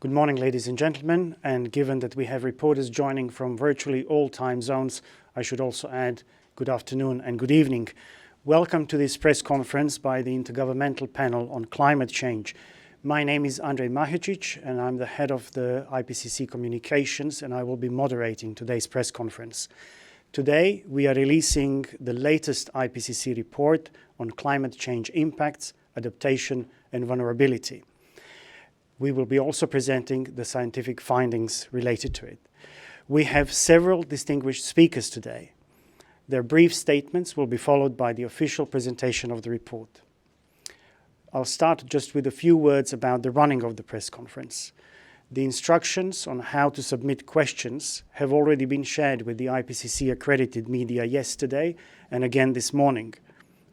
Good morning, ladies and gentlemen, and given that we have reporters joining from virtually all time zones, I should also add good afternoon and good evening. Welcome to this press conference by the Intergovernmental Panel on Climate Change. My name is Andrej Mahecic, and I'm the head of the IPCC Communications, and I will be moderating today's press conference. Today, we are releasing the latest IPCC report on climate change impacts, adaptation, and vulnerability. We will be also presenting the scientific findings related to it. We have several distinguished speakers today. Their brief statements will be followed by the official presentation of the report. I'll start just with a few words about the running of the press conference. The instructions on how to submit questions have already been shared with the IPCC accredited media yesterday and again this morning.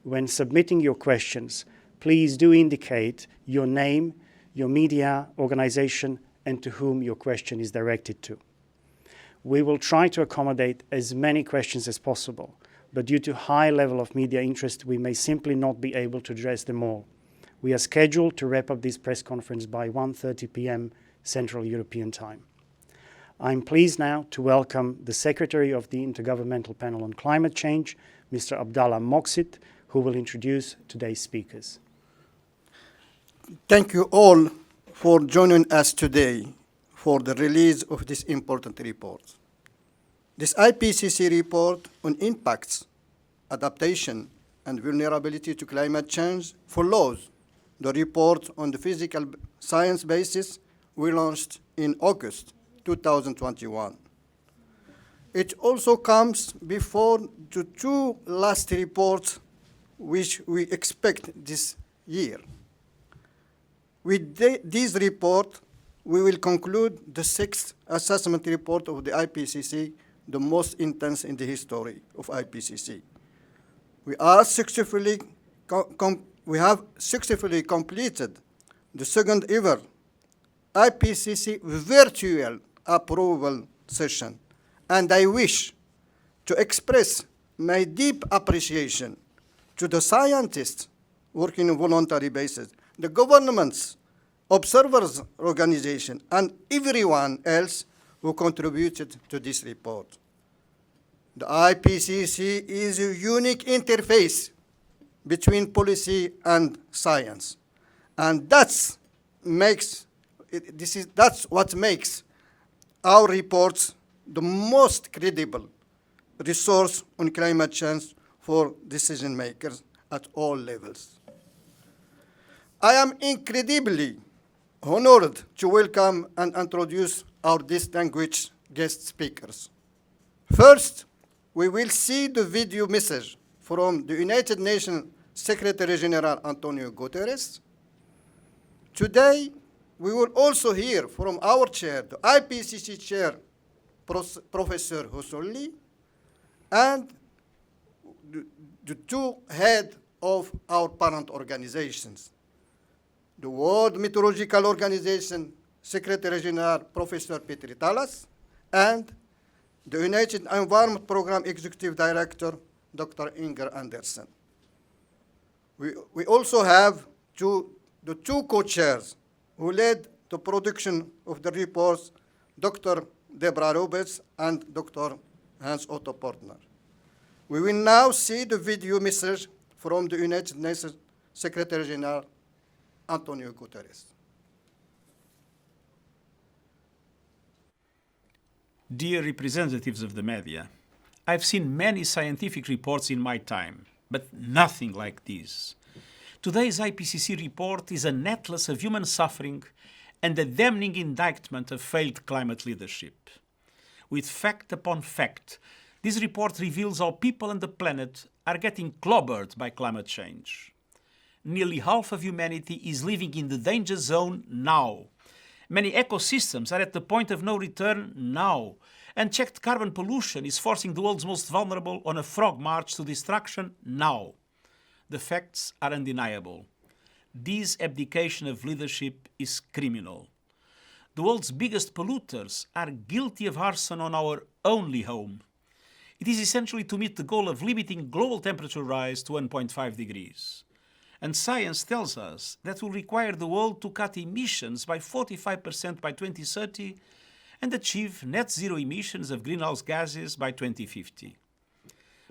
When submitting your questions, please do indicate your name, your media organization, and to whom your question is directed to. We will try to accommodate as many questions as possible, but due to high level of media interest, we may simply not be able to address them all. We are scheduled to wrap up this press conference by 1:30 p.m. Central European Time. I'm pleased now to welcome the Secretary of the Intergovernmental Panel on Climate Change, Mr. Abdallah Moqsit, who will introduce today's speakers. Thank you all for joining us today for the release of this important report. This IPCC report on impacts, adaptation, and vulnerability to climate change follows the report on the physical science basis we launched in August 2021. It also comes before the two last reports which we expect this year. With this report, we will conclude the sixth assessment report of the IPCC, the most intense in the history of IPCC. We have successfully completed the second ever IPCC virtual approval session, and I wish to express my deep appreciation to the scientists working on a voluntary basis, the governments, observers organization, and everyone else who contributed to this report. The IPCC is a unique interface between policy and science, and that's what makes our reports the most credible resource on climate change for decision makers at all levels. I am incredibly honored to welcome and introduce our distinguished guest speakers. First, we will see the video message from the United Nations Secretary General Antonio Gutteres. Today, we will also hear from our chair, the IPCC chair, Professor Hoesung Lee, and the two heads of our parent organizations. The World Meteorological Organization Secretary General Professor Petri Talas, and the United Environment Programme Executive Director Dr. Ingrid Anderson. We also have the two co-chairs who led the production of the reports, Dr. Debra Roberts and Dr. Hans Otto Portner. We will now see the video message from the United Nations Secretary General Antonio Gutteres. Dear representatives of the media, I've seen many scientific reports in my time, but nothing like this. Today's IPCC report is an atlas of human suffering and a damning indictment of failed climate leadership. With fact upon fact, this report reveals how people and the planet are getting clobbered by climate change. Nearly half of humanity is living in the danger zone now. Many ecosystems are at the point of no return now. Unchecked carbon pollution is forcing the world's most vulnerable on a frog march to destruction now. The facts are undeniable. This abdication of leadership is criminal. The world's biggest polluters are guilty of arson on our only home. It is essentially to meet the goal of limiting global temperature rise to 1.5 degrees. And science tells us that will require the world to cut emissions by 45% by 2030 and achieve net zero emissions of greenhouse gases by 2050.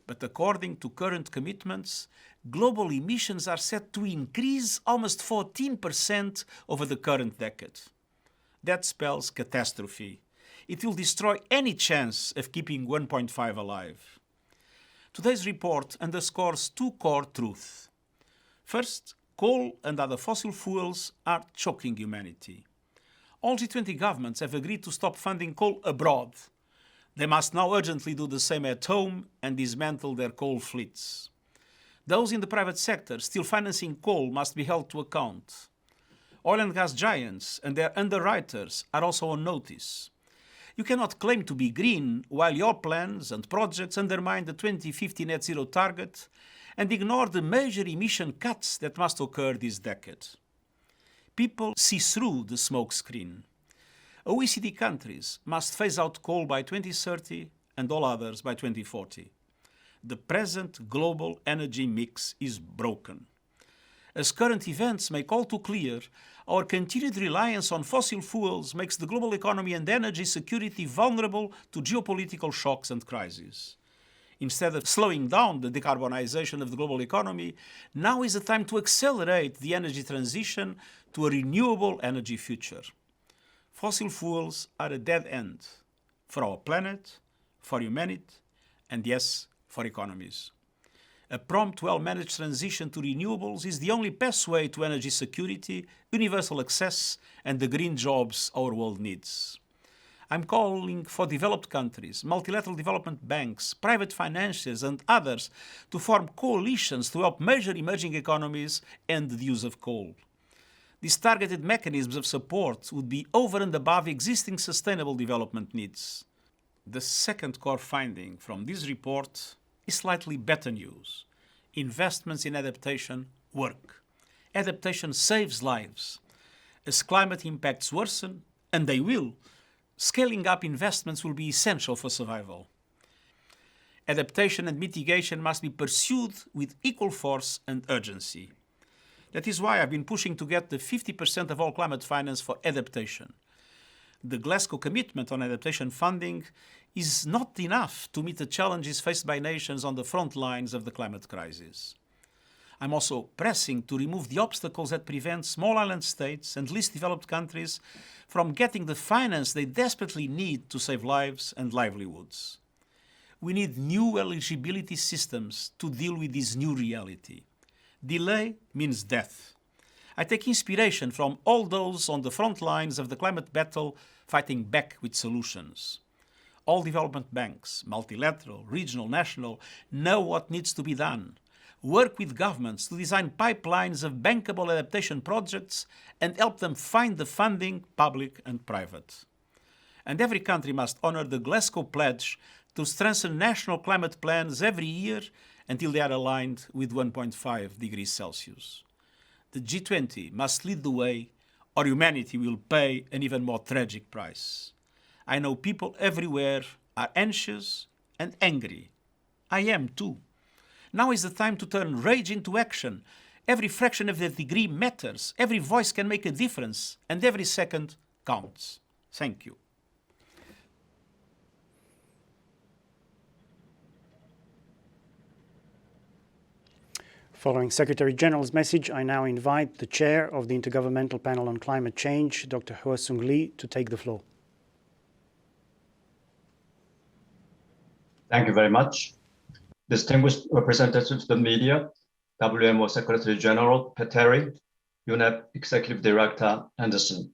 But according to current commitments, global emissions are set to increase almost 14% over the current decade. That spells catastrophe. It will destroy any chance of keeping 1.5 alive. Today's report underscores two core truths. First, coal and other fossil fuels are choking humanity. All G20 governments have agreed to stop funding coal abroad. They must now urgently do the same at home and dismantle their coal fleets. Those in the private sector still financing coal must be held to account. Oil and gas giants and their underwriters are also on notice. You cannot claim to be green while your plans and projects undermine the 2050 net zero target and ignore the major emission cuts that must occur this decade. People see through the smokescreen. OECD countries must phase out coal by 2030 and all others by 2040. The present global energy mix is broken. As current events make all too clear, our continued reliance on fossil fuels makes the global economy and energy security vulnerable to geopolitical shocks and crises. Instead of slowing down the decarbonization of the global economy, now is the time to accelerate the energy transition to a renewable energy future. Fossil fuels are a dead end for our planet, for humanity, and yes, for economies. A prompt, well-managed transition to renewables is the only pathway to energy security, universal access, and the green jobs our world needs. I'm calling for developed countries, multilateral development banks, private financiers, and others to form coalitions to help major emerging economies end the use of coal. These targeted mechanisms of support would be over and above existing sustainable development needs. The second core finding from this report is slightly better news. Investments in adaptation work. Adaptation saves lives. As climate impacts worsen, and they will, scaling up investments will be essential for survival. Adaptation and mitigation must be pursued with equal force and urgency. That is why I've been pushing to get the 50% of all climate finance for adaptation. The Glasgow commitment on adaptation funding is not enough to meet the challenges faced by nations on the front lines of the climate crisis. I'm also pressing to remove the obstacles that prevent small island states and least developed countries from getting the finance they desperately need to save lives and livelihoods. We need new eligibility systems to deal with this new reality. Delay means death. I take inspiration from all those on the front lines of the climate battle fighting back with solutions. All development banks, multilateral, regional, national, know what needs to be done. Work with governments to design pipelines of bankable adaptation projects and help them find the funding, public and private. And every country must honor the Glasgow Pledge to strengthen national climate plans every year until they are aligned with 1.5 degrees Celsius. The G20 must lead the way, or humanity will pay an even more tragic price. I know people everywhere are anxious and angry. I am too. Now is the time to turn rage into action. Every fraction of a degree matters. Every voice can make a difference, and every second counts. Thank you. Following Secretary General's message, I now invite the Chair of the Intergovernmental Panel on Climate Change, Dr. Hoesung Lee, to take the floor. Thank you very much. Distinguished representatives of the media, WMO Secretary General Petteri, UNEP Executive Director Anderson.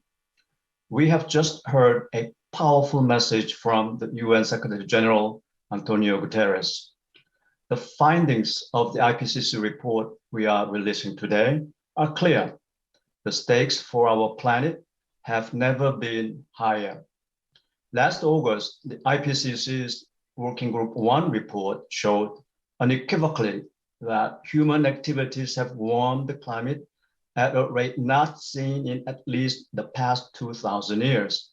We have just heard a powerful message from the UN Secretary General Antonio Gutteres. The findings of the IPCC report we are releasing today are clear. The stakes for our planet have never been higher. Last August, the IPCC's Working Group 1 report showed unequivocally that human activities have warmed the climate at a rate not seen in at least the past 2,000 years.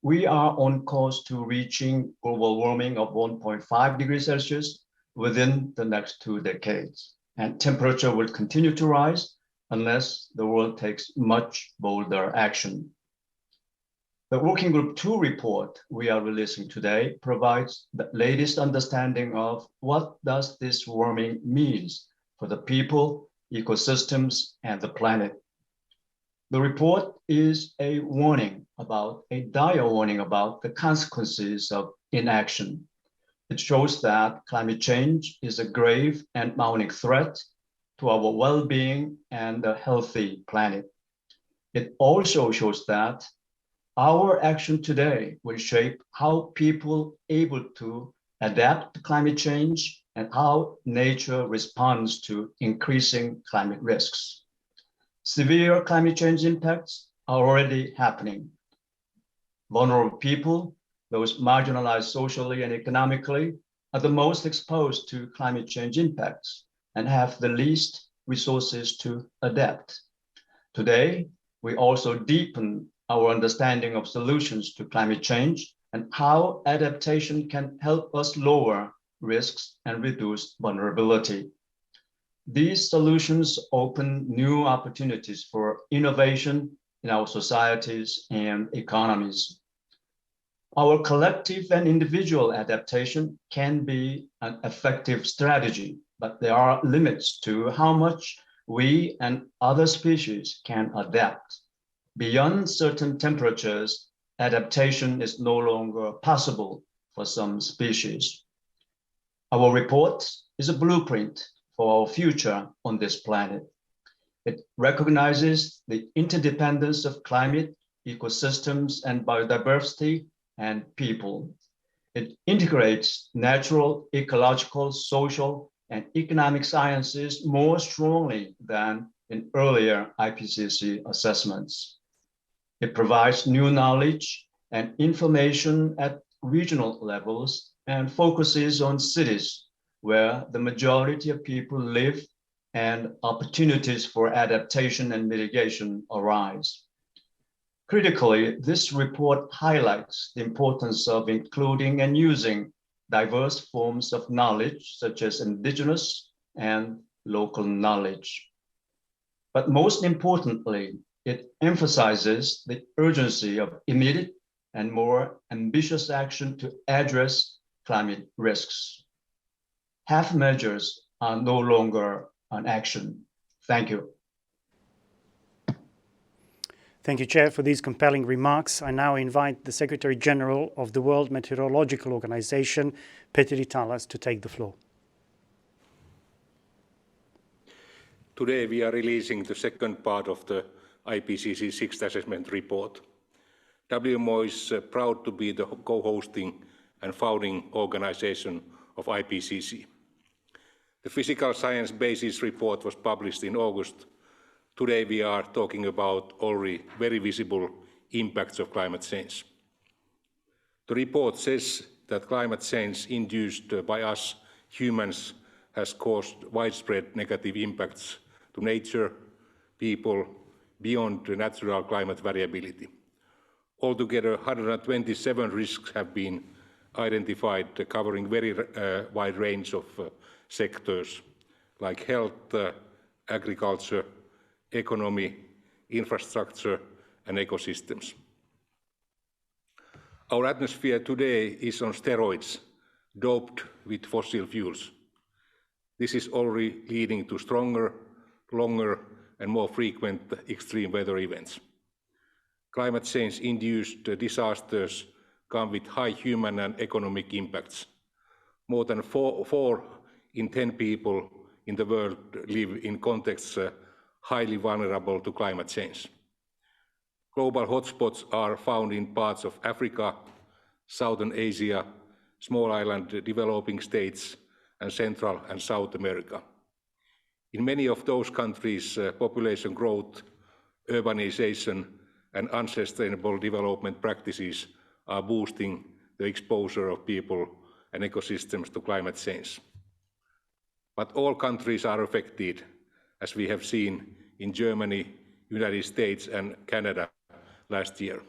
We are on course to reaching global warming of 1.5 degrees Celsius within the next 2 decades. and temperature will continue to rise unless the world takes much bolder action. The Working Group 2 report we are releasing today provides the latest understanding of what does this warming means for the people, ecosystems, and the planet. The report is a dire warning about the consequences of inaction. It shows that climate change is a grave and mounting threat to our well-being and a healthy planet. It also shows that our action today will shape how people are able to adapt to climate change and how nature responds to increasing climate risks. Severe climate change impacts are already happening. Vulnerable people, those marginalized socially and economically, are the most exposed to climate change impacts and have the least resources to adapt. Today, we also deepen our understanding of solutions to climate change and how adaptation can help us lower risks and reduce vulnerability. These solutions open new opportunities for innovation in our societies and economies. Our collective and individual adaptation can be an effective strategy, but there are limits to how much we and other species can adapt. Beyond certain temperatures, adaptation is no longer possible for some species. Our report is a blueprint for our future on this planet. It recognizes the interdependence of climate, ecosystems, and biodiversity and people. It integrates natural, ecological, social, and economic sciences more strongly than in earlier IPCC assessments. It provides new knowledge and information at regional levels and focuses on cities where the majority of people live and opportunities for adaptation and mitigation arise. Critically, this report highlights the importance of including and using diverse forms of knowledge, such as indigenous and local knowledge. But most importantly, it emphasizes the urgency of immediate and more ambitious action to address climate risks. Half measures are no longer an action. Thank you. Thank you, Chair, for these compelling remarks. I now invite the Secretary General of the World Meteorological Organization, Petteri Talas, to take the floor. Today we are releasing the second part of the IPCC Sixth Assessment Report. WMO is proud to be the co-hosting and founding organization of IPCC. The Physical Science Basis report was published in August. Today we are talking about already very visible impacts of climate change. The report says that climate change induced by us humans has caused widespread negative impacts to nature, people, beyond the natural climate variability. Altogether, 127 risks have been identified, covering very wide range of sectors like health, agriculture, economy, infrastructure, and ecosystems. Our atmosphere today is on steroids, doped with fossil fuels. This is already leading to stronger, longer, and more frequent extreme weather events. Climate change-induced disasters come with high human and economic impacts. More than 4 in 10 people in the world live in contexts highly vulnerable to climate change. Global hotspots are found in parts of Africa, Southern Asia, small island developing states, and Central and South America. In many of those countries, population growth, urbanization, and unsustainable development practices are boosting the exposure of people and ecosystems to climate change. But all countries are affected, as we have seen in Germany, United States, and Canada last year.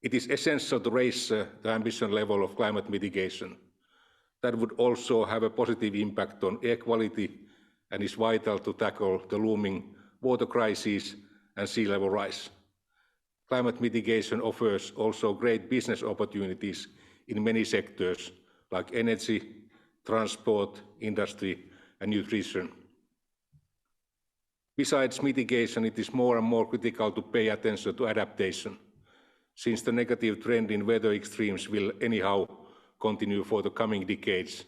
It is essential to raise the ambition level of climate mitigation. that would also have a positive impact on air quality and is vital to tackle the looming water crisis and sea level rise. Climate mitigation offers also great business opportunities in many sectors like energy, transport, industry, and nutrition. Besides mitigation, it is more and more critical to pay attention to adaptation, since the negative trend in weather extremes will anyhow continue for the coming decades,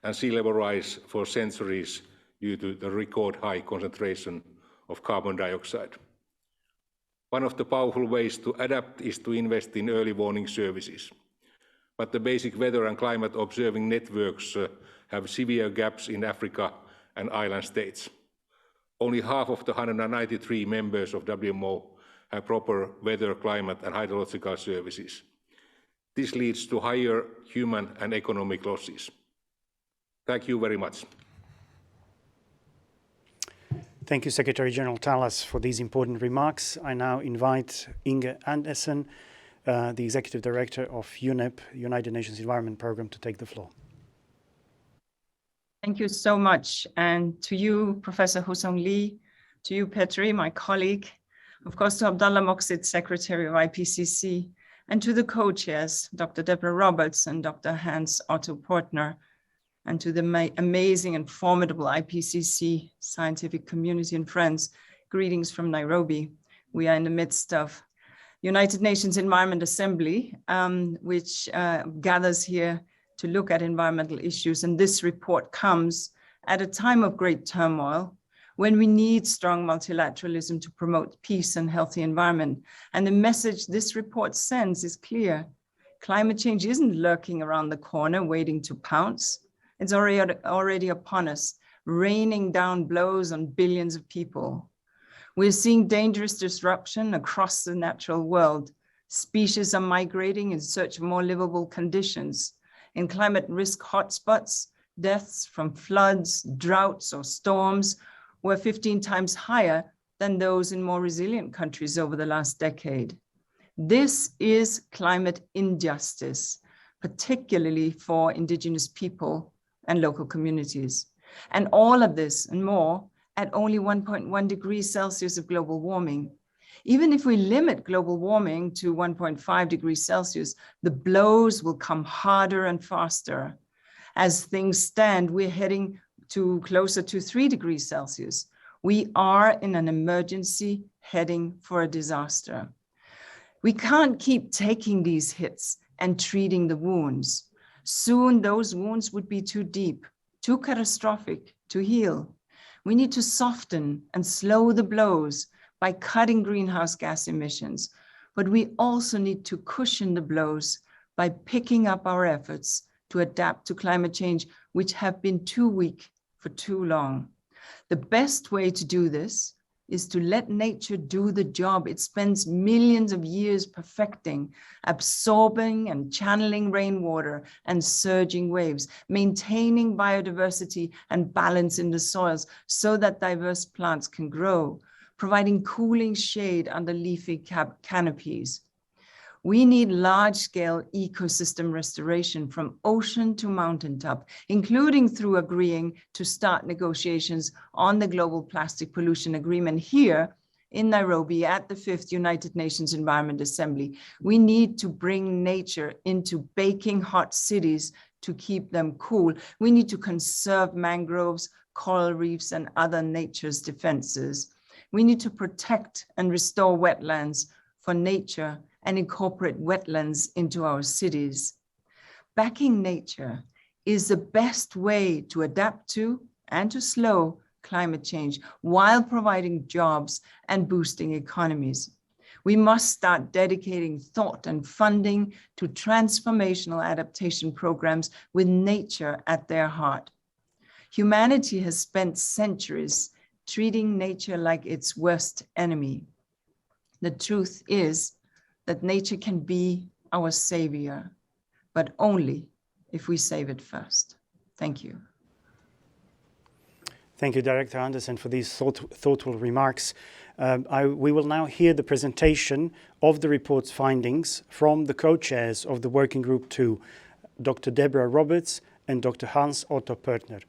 and sea level rise for centuries due to the record high concentration of carbon dioxide. One of the powerful ways to adapt is to invest in early warning services. But the basic weather and climate observing networks have severe gaps in Africa and island states. Only half of the 193 members of WMO have proper weather, climate and hydrological services. This leads to higher human and economic losses. Thank you very much. Thank you, Secretary General Talas, for these important remarks. I now invite Ingrid Anderson, the Executive Director of UNEP, United Nations Environment Programme, to take the floor. Thank you so much. And to you, Professor Hoesung Lee, to you, Petri, my colleague, of course, to Abdallah Moqsid, Secretary of IPCC, and to the co-chairs, Dr. Debra Roberts and Dr. Hans Otto Portner, and to the amazing and formidable IPCC scientific community and friends, greetings from Nairobi. We are in the midst of United Nations Environment Assembly, which gathers here to look at environmental issues. And this report comes at a time of great turmoil, when we need strong multilateralism to promote peace and healthy environment. And the message this report sends is clear. Climate change isn't lurking around the corner waiting to pounce. It's already upon us, raining down blows on billions of people. We're seeing dangerous disruption across the natural world. Species are migrating in search of more livable conditions. In climate risk hotspots, deaths from floods, droughts, or storms were 15 times higher than those in more resilient countries over the last decade. This is climate injustice, particularly for indigenous people and local communities. And all of this and more at only 1.1 degrees Celsius of global warming. Even if we limit global warming to 1.5 degrees Celsius, the blows will come harder and faster. As things stand, we're heading to closer to 3 degrees Celsius. We are in an emergency heading for a disaster. We can't keep taking these hits and treating the wounds. Soon those wounds would be too deep, too catastrophic to heal. We need to soften and slow the blows by cutting greenhouse gas emissions, but we also need to cushion the blows by picking up our efforts to adapt to climate change, which have been too weak for too long. The best way to do this is to let nature do the job it spends millions of years perfecting, absorbing and channeling rainwater and surging waves, maintaining biodiversity and balance in the soils so that diverse plants can grow, providing cooling shade under leafy canopies. We need large-scale ecosystem restoration from ocean to mountaintop, including through agreeing to start negotiations on the Global Plastic Pollution Agreement here in Nairobi at the 5th United Nations Environment Assembly. We need to bring nature into baking hot cities to keep them cool. We need to conserve mangroves, coral reefs, and other nature's defenses. We need to protect and restore wetlands for nature and incorporate wetlands into our cities. Backing nature is the best way to adapt to and to slow climate change while providing jobs and boosting economies. We must start dedicating thought and funding to transformational adaptation programs with nature at their heart. Humanity has spent centuries treating nature like its worst enemy. The truth is that nature can be our savior, but only if we save it first. Thank you. Thank you, Director Anderson, for these thoughtful remarks. We will now hear the presentation of the report's findings from the co-chairs of the Working Group 2, Dr. Debra Roberts and Dr. Hans Otto Pörtner.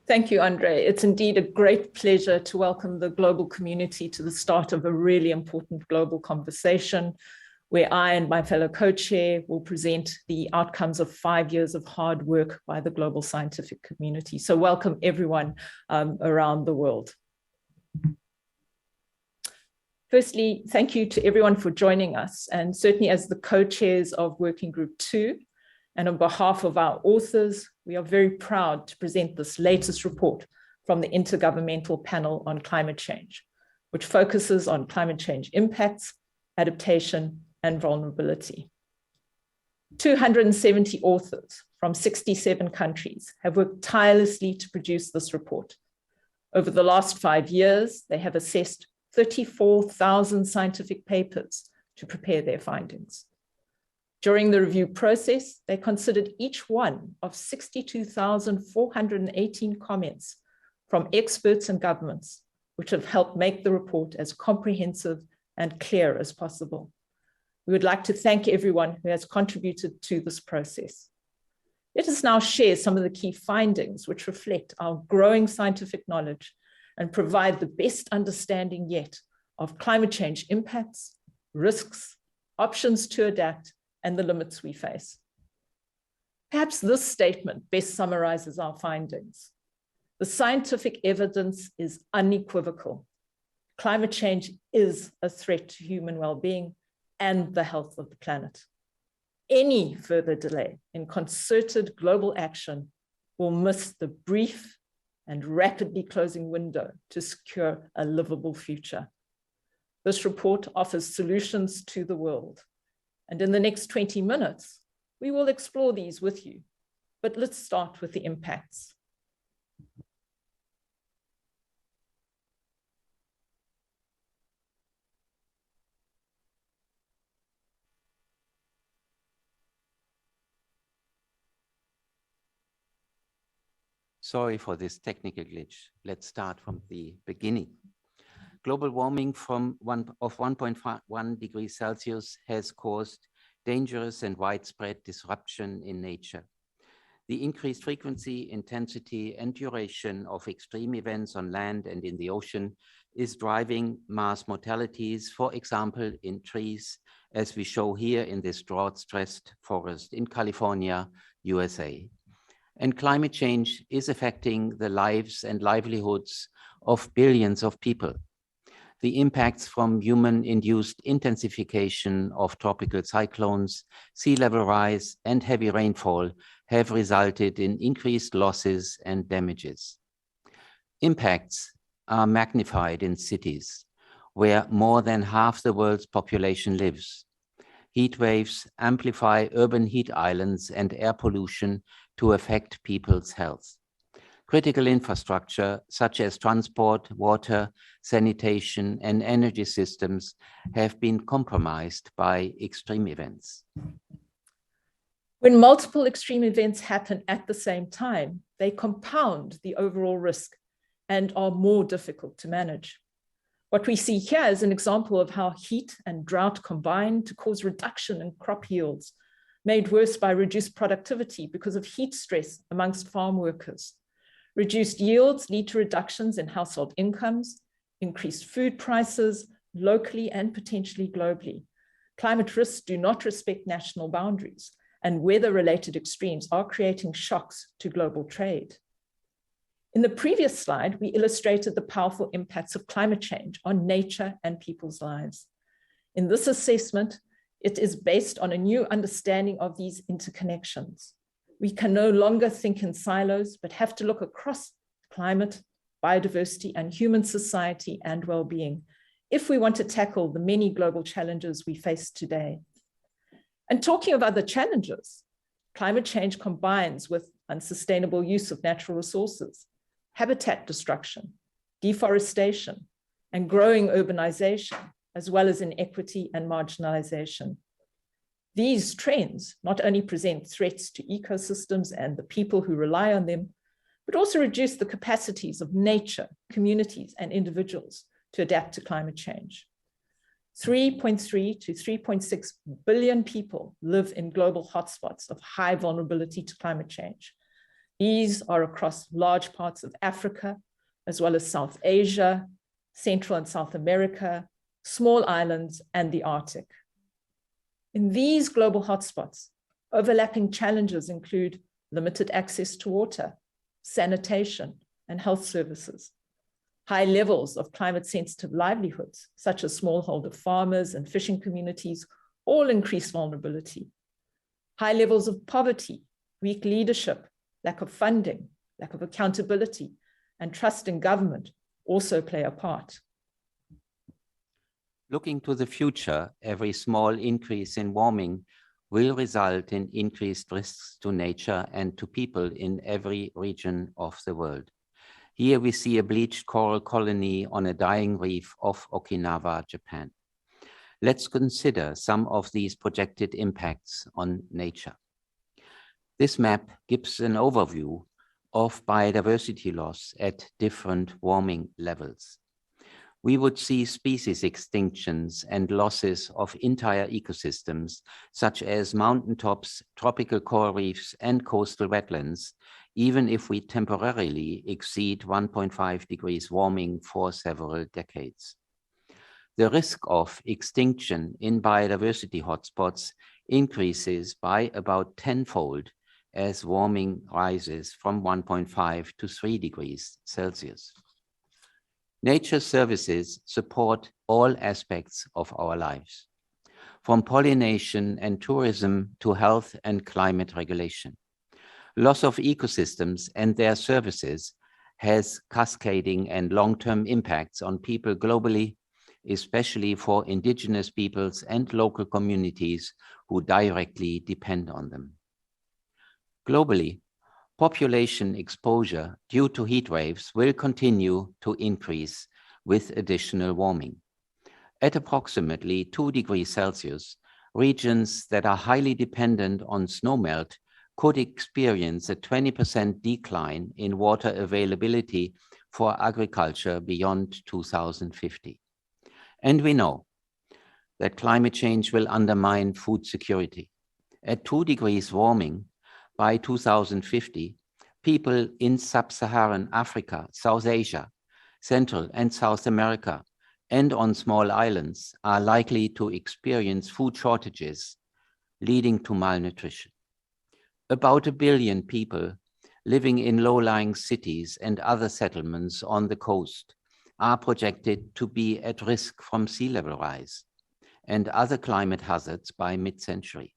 Thank you, Andre. It's indeed a great pleasure to welcome the global community to the start of a really important global conversation, where I and my fellow co-chair will present the outcomes of 5 years of hard work by the global scientific community. So welcome everyone around the world. Firstly, thank you to everyone for joining us, and certainly as the co-chairs of Working Group 2, and on behalf of our authors, we are very proud to present this latest report from the Intergovernmental Panel on Climate Change, which focuses on climate change impacts, adaptation, and vulnerability. 270 authors from 67 countries have worked tirelessly to produce this report. Over the last 5 years, they have assessed 34,000 scientific papers to prepare their findings. During the review process, they considered each one of 62,418 comments from experts and governments, which have helped make the report as comprehensive and clear as possible. We would like to thank everyone who has contributed to this process. Let us now share some of the key findings which reflect our growing scientific knowledge and provide the best understanding yet of climate change impacts, risks, options to adapt, and the limits we face. Perhaps this statement best summarizes our findings. The scientific evidence is unequivocal. Climate change is a threat to human well-being and the health of the planet. Any further delay in concerted global action will miss the brief and rapidly closing window to secure a livable future. This report offers solutions to the world. And in the next 20 minutes, we will explore these with you. But let's start with the impacts. Sorry for this technical glitch. Let's start from the beginning. Global warming of 1.1 degrees Celsius has caused dangerous and widespread disruption in nature. The increased frequency, intensity, and duration of extreme events on land and in the ocean is driving mass mortalities, for example, in trees, as we show here in this drought-stressed forest in California, USA. And climate change is affecting the lives and livelihoods of billions of people. The impacts from human-induced intensification of tropical cyclones, sea level rise, and heavy rainfall have resulted in increased losses and damages. Impacts are magnified in cities, where more than half the world's population lives. Heat waves amplify urban heat islands and air pollution to affect people's health. Critical infrastructure, such as transport, water, sanitation, and energy systems, have been compromised by extreme events. When multiple extreme events happen at the same time, they compound the overall risk and are more difficult to manage. What we see here is an example of how heat and drought combine to cause reduction in crop yields, made worse by reduced productivity because of heat stress amongst farm workers. Reduced yields lead to reductions in household incomes, increased food prices, locally and potentially globally. Climate risks do not respect national boundaries, and weather-related extremes are creating shocks to global trade. In the previous slide, we illustrated the powerful impacts of climate change on nature and people's lives. In this assessment, it is based on a new understanding of these interconnections. We can no longer think in silos, but have to look across climate, biodiversity, and human society and well-being if we want to tackle the many global challenges we face today. And talking of other challenges, climate change combines with unsustainable use of natural resources, habitat destruction, deforestation, and growing urbanization, as well as inequity and marginalization. These trends not only present threats to ecosystems and the people who rely on them, but also reduce the capacities of nature, communities, and individuals to adapt to climate change. 3.3 to 3.6 billion people live in global hotspots of high vulnerability to climate change. These are across large parts of Africa, as well as South Asia, Central and South America, small islands, and the Arctic. In these global hotspots, overlapping challenges include limited access to water, sanitation, and health services, high levels of climate-sensitive livelihoods, such as smallholder farmers and fishing communities, all increase vulnerability, high levels of poverty, weak leadership, lack of funding, lack of accountability, and trust in government also play a part. Looking to the future, every small increase in warming will result in increased risks to nature and to people in every region of the world. Here we see a bleached coral colony on a dying reef off Okinawa, Japan. Let's consider some of these projected impacts on nature. This map gives an overview of biodiversity loss at different warming levels. We would see species extinctions and losses of entire ecosystems, such as mountaintops, tropical coral reefs, and coastal wetlands, even if we temporarily exceed 1.5 degrees warming for several decades. The risk of extinction in biodiversity hotspots increases by about tenfold as warming rises from 1.5 to 3 degrees Celsius. Nature services support all aspects of our lives, from pollination and tourism to health and climate regulation. Loss of ecosystems and their services has cascading and long-term impacts on people globally, especially for indigenous peoples and local communities who directly depend on them. Globally, population exposure due to heat waves will continue to increase with additional warming. At approximately 2 degrees Celsius, regions that are highly dependent on snowmelt could experience a 20% decline in water availability for agriculture beyond 2050. And we know that climate change will undermine food security. At 2 degrees warming, by 2050, people in sub-Saharan Africa, South Asia, Central and South America, and on small islands are likely to experience food shortages, leading to malnutrition. About 1 billion people living in low-lying cities and other settlements on the coast are projected to be at risk from sea level rise and other climate hazards by mid-century.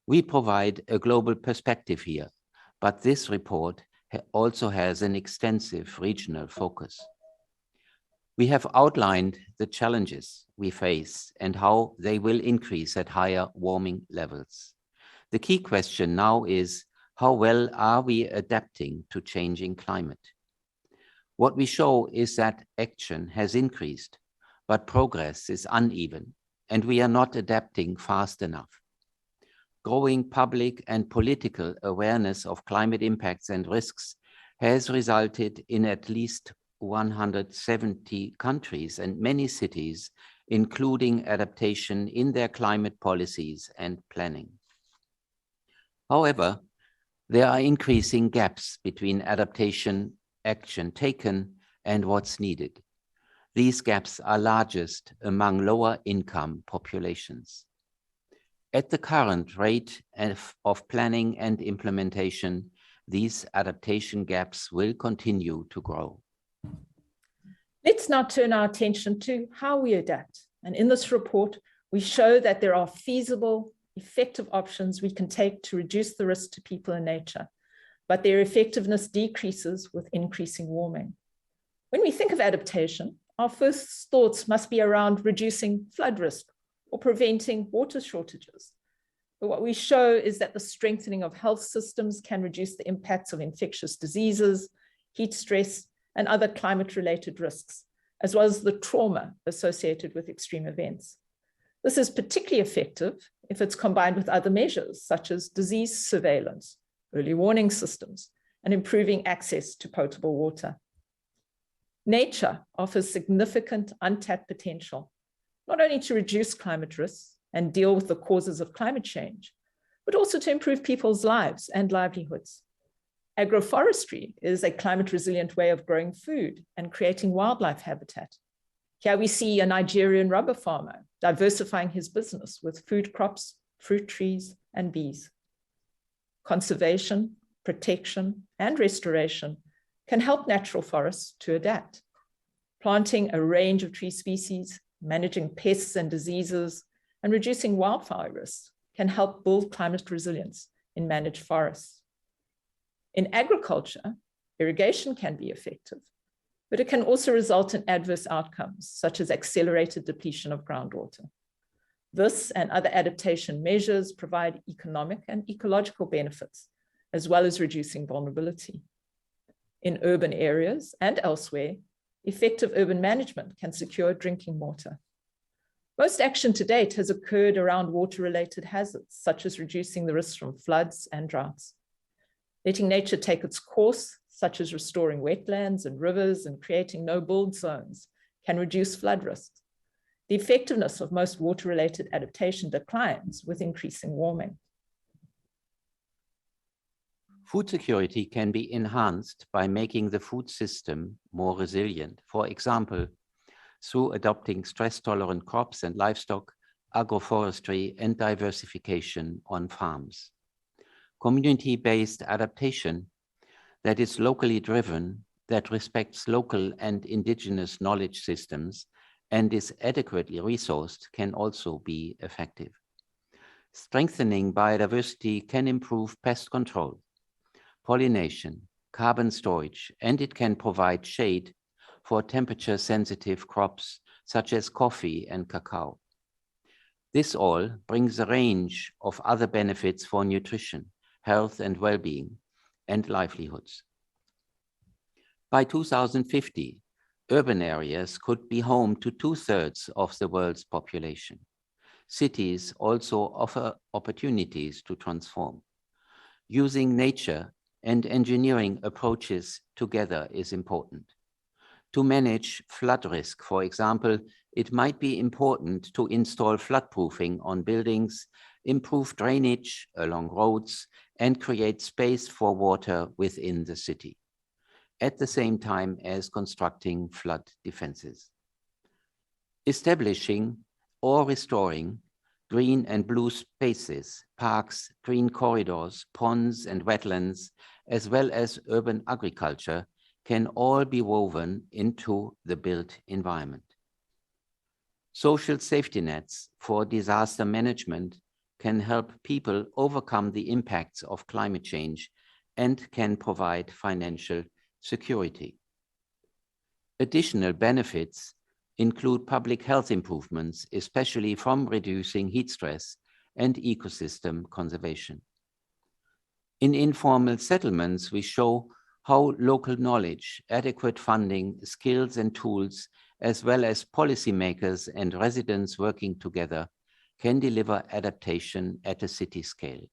We provide a global perspective here, but this report also has an extensive regional focus. We have outlined the challenges we face and how they will increase at higher warming levels. The key question now is, how well are we adapting to changing climate? What we show is that action has increased, but progress is uneven, and we are not adapting fast enough. Growing public and political awareness of climate impacts and risks has resulted in at least 170 countries and many cities, including adaptation in their climate policies and planning. However, there are increasing gaps between adaptation action taken and what's needed. These gaps are largest among lower income populations. At the current rate of planning and implementation, these adaptation gaps will continue to grow. Let's now turn our attention to how we adapt. And in this report, we show that there are feasible, effective options we can take to reduce the risk to people and nature, but their effectiveness decreases with increasing warming. When we think of adaptation, our first thoughts must be around reducing flood risk or preventing water shortages. But what we show is that the strengthening of health systems can reduce the impacts of infectious diseases, heat stress, and other climate-related risks, as well as the trauma associated with extreme events. This is particularly effective if it's combined with other measures, such as disease surveillance, early warning systems, and improving access to potable water. Nature offers significant untapped potential, not only to reduce climate risks and deal with the causes of climate change, but also to improve people's lives and livelihoods. Agroforestry is a climate resilient way of growing food and creating wildlife habitat. Here we see a Nigerian rubber farmer diversifying his business with food crops, fruit trees, and bees. Conservation, protection, and restoration can help natural forests to adapt. Planting a range of tree species, managing pests and diseases, and reducing wildfire risks can help build climate resilience in managed forests. In agriculture, irrigation can be effective, but it can also result in adverse outcomes, such as accelerated depletion of groundwater. This and other adaptation measures provide economic and ecological benefits, as well as reducing vulnerability. In urban areas and elsewhere, effective urban management can secure drinking water. Most action to date has occurred around water-related hazards, such as reducing the risks from floods and droughts. Letting nature take its course, such as restoring wetlands and rivers and creating no-build zones, can reduce flood risks. The effectiveness of most water-related adaptation declines with increasing warming. Food security can be enhanced by making the food system more resilient. For example, through adopting stress-tolerant crops and livestock, agroforestry, and diversification on farms. Community-based adaptation that is locally driven, that respects local and indigenous knowledge systems, and is adequately resourced can also be effective. Strengthening biodiversity can improve pest control, pollination, carbon storage, and it can provide shade for temperature-sensitive crops such as coffee and cacao. This all brings a range of other benefits for nutrition, health and well-being, and livelihoods. By 2050, urban areas could be home to 2/3 of the world's population. Cities also offer opportunities to transform. Using nature and engineering approaches together is important. To manage flood risk, for example, it might be important to install floodproofing on buildings, improve drainage along roads, and create space for water within the city, at the same time as constructing flood defenses. Establishing or restoring green and blue spaces, parks, green corridors, ponds, and wetlands, as well as urban agriculture, can all be woven into the built environment. Social safety nets for disaster management can help people overcome the impacts of climate change and can provide financial security. Additional benefits include public health improvements, especially from reducing heat stress and ecosystem conservation. In informal settlements, we show how local knowledge, adequate funding, skills and tools, as well as policymakers and residents working together can deliver adaptation at a city scale.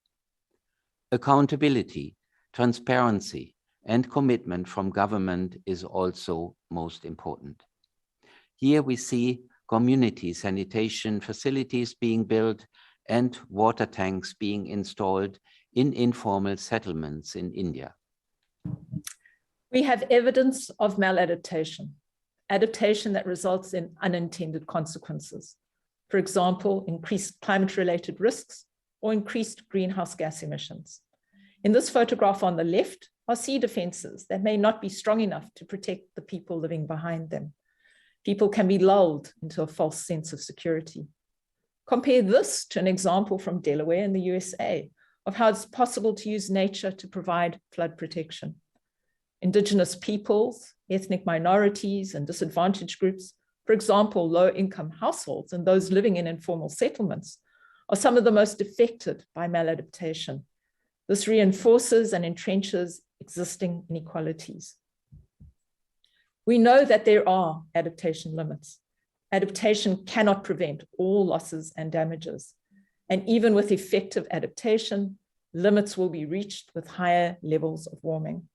Accountability, transparency, and commitment from government is also most important. Here we see community sanitation facilities being built and water tanks being installed in informal settlements in India. We have evidence of maladaptation, adaptation that results in unintended consequences. For example, increased climate-related risks or increased greenhouse gas emissions. In this photograph on the left are sea defenses that may not be strong enough to protect the people living behind them. People can be lulled into a false sense of security. Compare this to an example from Delaware in the USA of how it's possible to use nature to provide flood protection. Indigenous peoples, ethnic minorities, and disadvantaged groups, for example, low-income households and those living in informal settlements, are some of the most affected by maladaptation. This reinforces and entrenches existing inequalities. We know that there are adaptation limits. Adaptation cannot prevent all losses and damages. And even with effective adaptation, limits will be reached with higher levels of warming.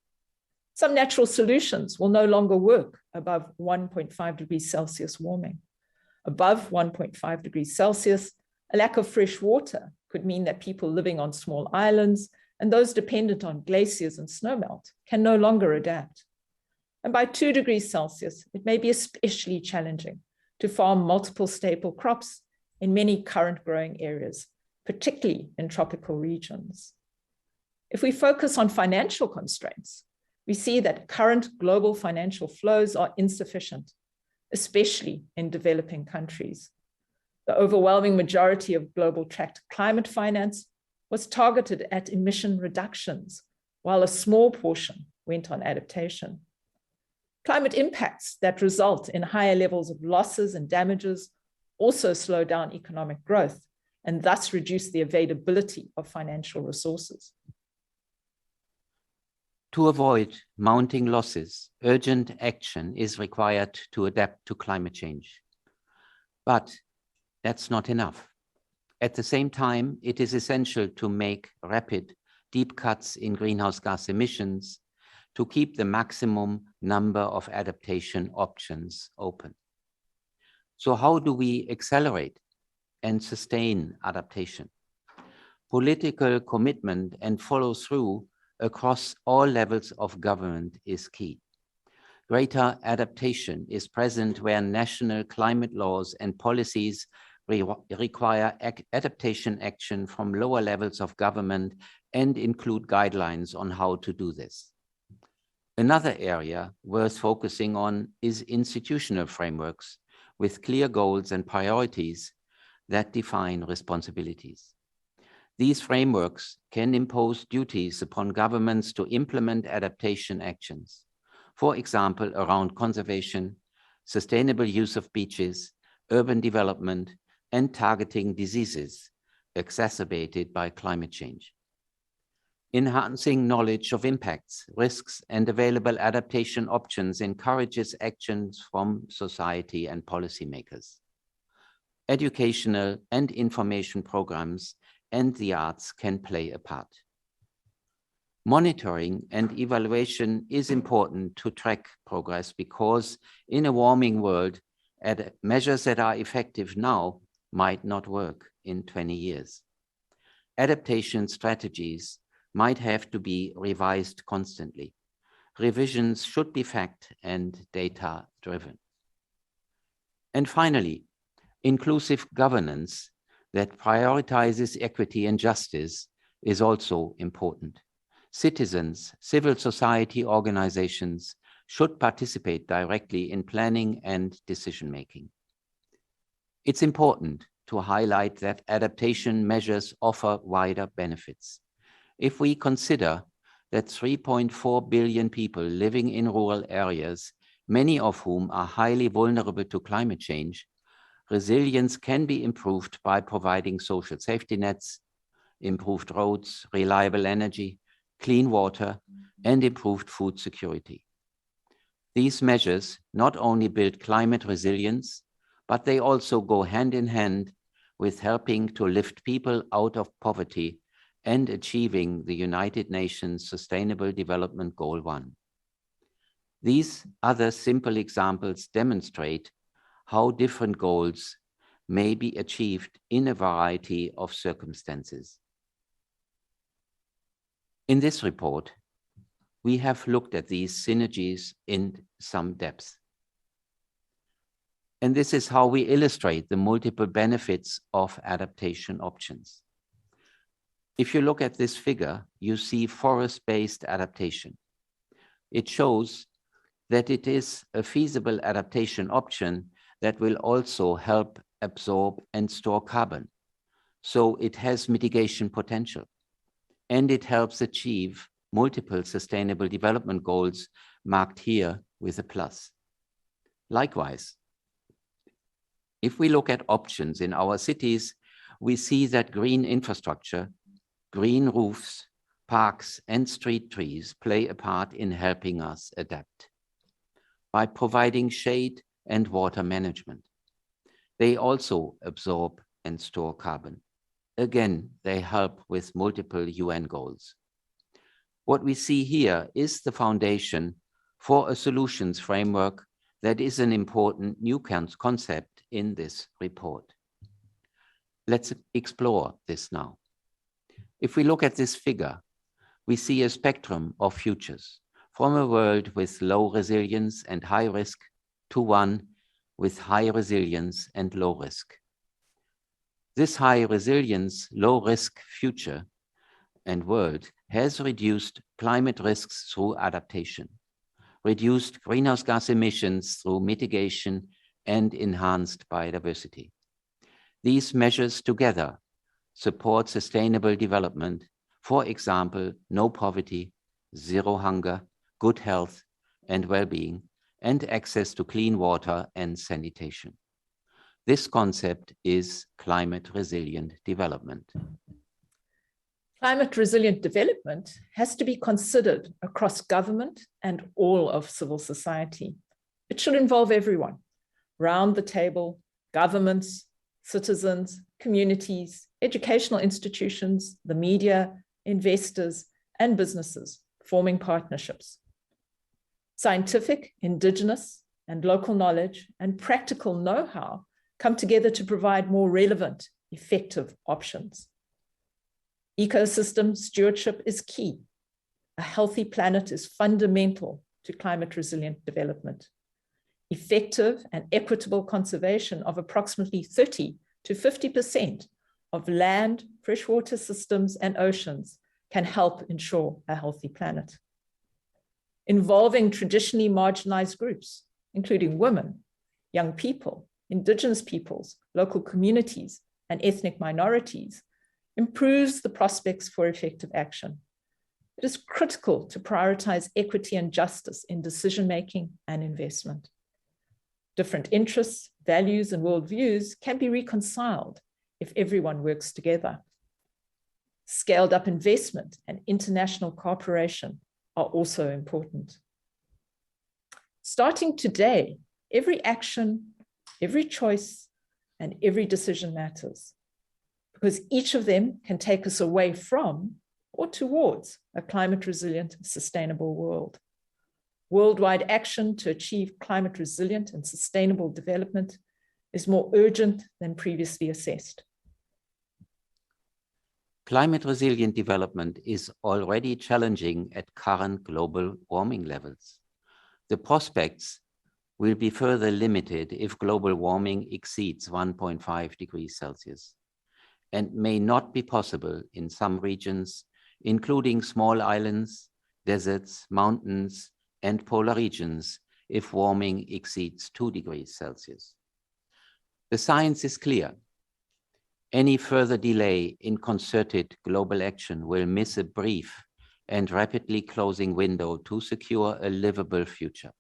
Some natural solutions will no longer work above 1.5 degrees Celsius warming. Above 1.5 degrees Celsius, a lack of fresh water could mean that people living on small islands and those dependent on glaciers and snowmelt can no longer adapt. And by 2 degrees Celsius, it may be especially challenging to farm multiple staple crops in many current growing areas, particularly in tropical regions. If we focus on financial constraints, we see that current global financial flows are insufficient, especially in developing countries. The overwhelming majority of global tracked climate finance was targeted at emission reductions, while a small portion went on adaptation. Climate impacts that result in higher levels of losses and damages also slow down economic growth and thus reduce the availability of financial resources. To avoid mounting losses, urgent action is required to adapt to climate change. But that's not enough. At the same time, it is essential to make rapid, deep cuts in greenhouse gas emissions to keep the maximum number of adaptation options open. So how do we accelerate and sustain adaptation? Political commitment and follow through across all levels of government is key. Greater adaptation is present where national climate laws and policies require adaptation action from lower levels of government and include guidelines on how to do this. Another area worth focusing on is institutional frameworks with clear goals and priorities that define responsibilities. These frameworks can impose duties upon governments to implement adaptation actions, for example, around conservation, sustainable use of beaches, urban development, and targeting diseases exacerbated by climate change. Enhancing knowledge of impacts, risks, and available adaptation options encourages actions from society and policymakers. Educational and information programs and the arts can play a part. Monitoring and evaluation is important to track progress because in a warming world, measures that are effective now might not work in 20 years. Adaptation strategies might have to be revised constantly. Revisions should be fact and data driven. And finally, inclusive governance that prioritizes equity and justice is also important. Citizens, civil society organizations should participate directly in planning and decision-making. It's important to highlight that adaptation measures offer wider benefits. If we consider that 3.4 billion people living in rural areas, many of whom are highly vulnerable to climate change, resilience can be improved by providing social safety nets, improved roads, reliable energy, clean water, and improved food security. These measures not only build climate resilience, but they also go hand in hand with helping to lift people out of poverty and achieving the United Nations Sustainable Development Goal 1. These other simple examples demonstrate how different goals may be achieved in a variety of circumstances. In this report, we have looked at these synergies in some depth. And this is how we illustrate the multiple benefits of adaptation options. If you look at this figure, you see forest-based adaptation. It shows that it is a feasible adaptation option that will also help absorb and store carbon. So it has mitigation potential, and it helps achieve multiple sustainable development goals marked here with a plus. Likewise, if we look at options in our cities, we see that green infrastructure, green roofs, parks, and street trees play a part in helping us adapt. By providing shade and water management, they also absorb and store carbon. Again, they help with multiple UN goals. What we see here is the foundation for a solutions framework that is an important new concept in this report. Let's explore this now. If we look at this figure, we see a spectrum of futures, from a world with low resilience and high risk to one with high resilience and low risk. This high resilience, low risk future and world has reduced climate risks through adaptation, reduced greenhouse gas emissions through mitigation, and enhanced biodiversity. These measures together support sustainable development, for example, no poverty, zero hunger, good health and well-being, and access to clean water and sanitation. This concept is climate resilient development. Climate resilient development has to be considered across government and all of civil society. It should involve everyone, round the table, governments, citizens, communities, educational institutions, the media, investors, and businesses forming partnerships. Scientific, indigenous, and local knowledge and practical know-how come together to provide more relevant, effective options. Ecosystem stewardship is key. A healthy planet is fundamental to climate resilient development. Effective and equitable conservation of approximately 30 to 50% of land, freshwater systems, and oceans can help ensure a healthy planet. Involving traditionally marginalized groups, including women, young people, indigenous peoples, local communities, and ethnic minorities, improves the prospects for effective action. It is critical to prioritize equity and justice in decision-making and investment. Different interests, values, and worldviews can be reconciled if everyone works together. Scaled up investment and international cooperation are also important. Starting today, every action, every choice, and every decision matters, because each of them can take us away from or towards a climate resilient, sustainable world. Worldwide action to achieve climate resilient and sustainable development is more urgent than previously assessed. Climate resilient development is already challenging at current global warming levels. The prospects will be further limited if global warming exceeds 1.5 degrees Celsius, and may not be possible in some regions, including small islands, deserts, mountains, and polar regions if warming exceeds 2 degrees Celsius. The science is clear. Any further delay in concerted global action will miss a brief and rapidly closing window to secure a livable future.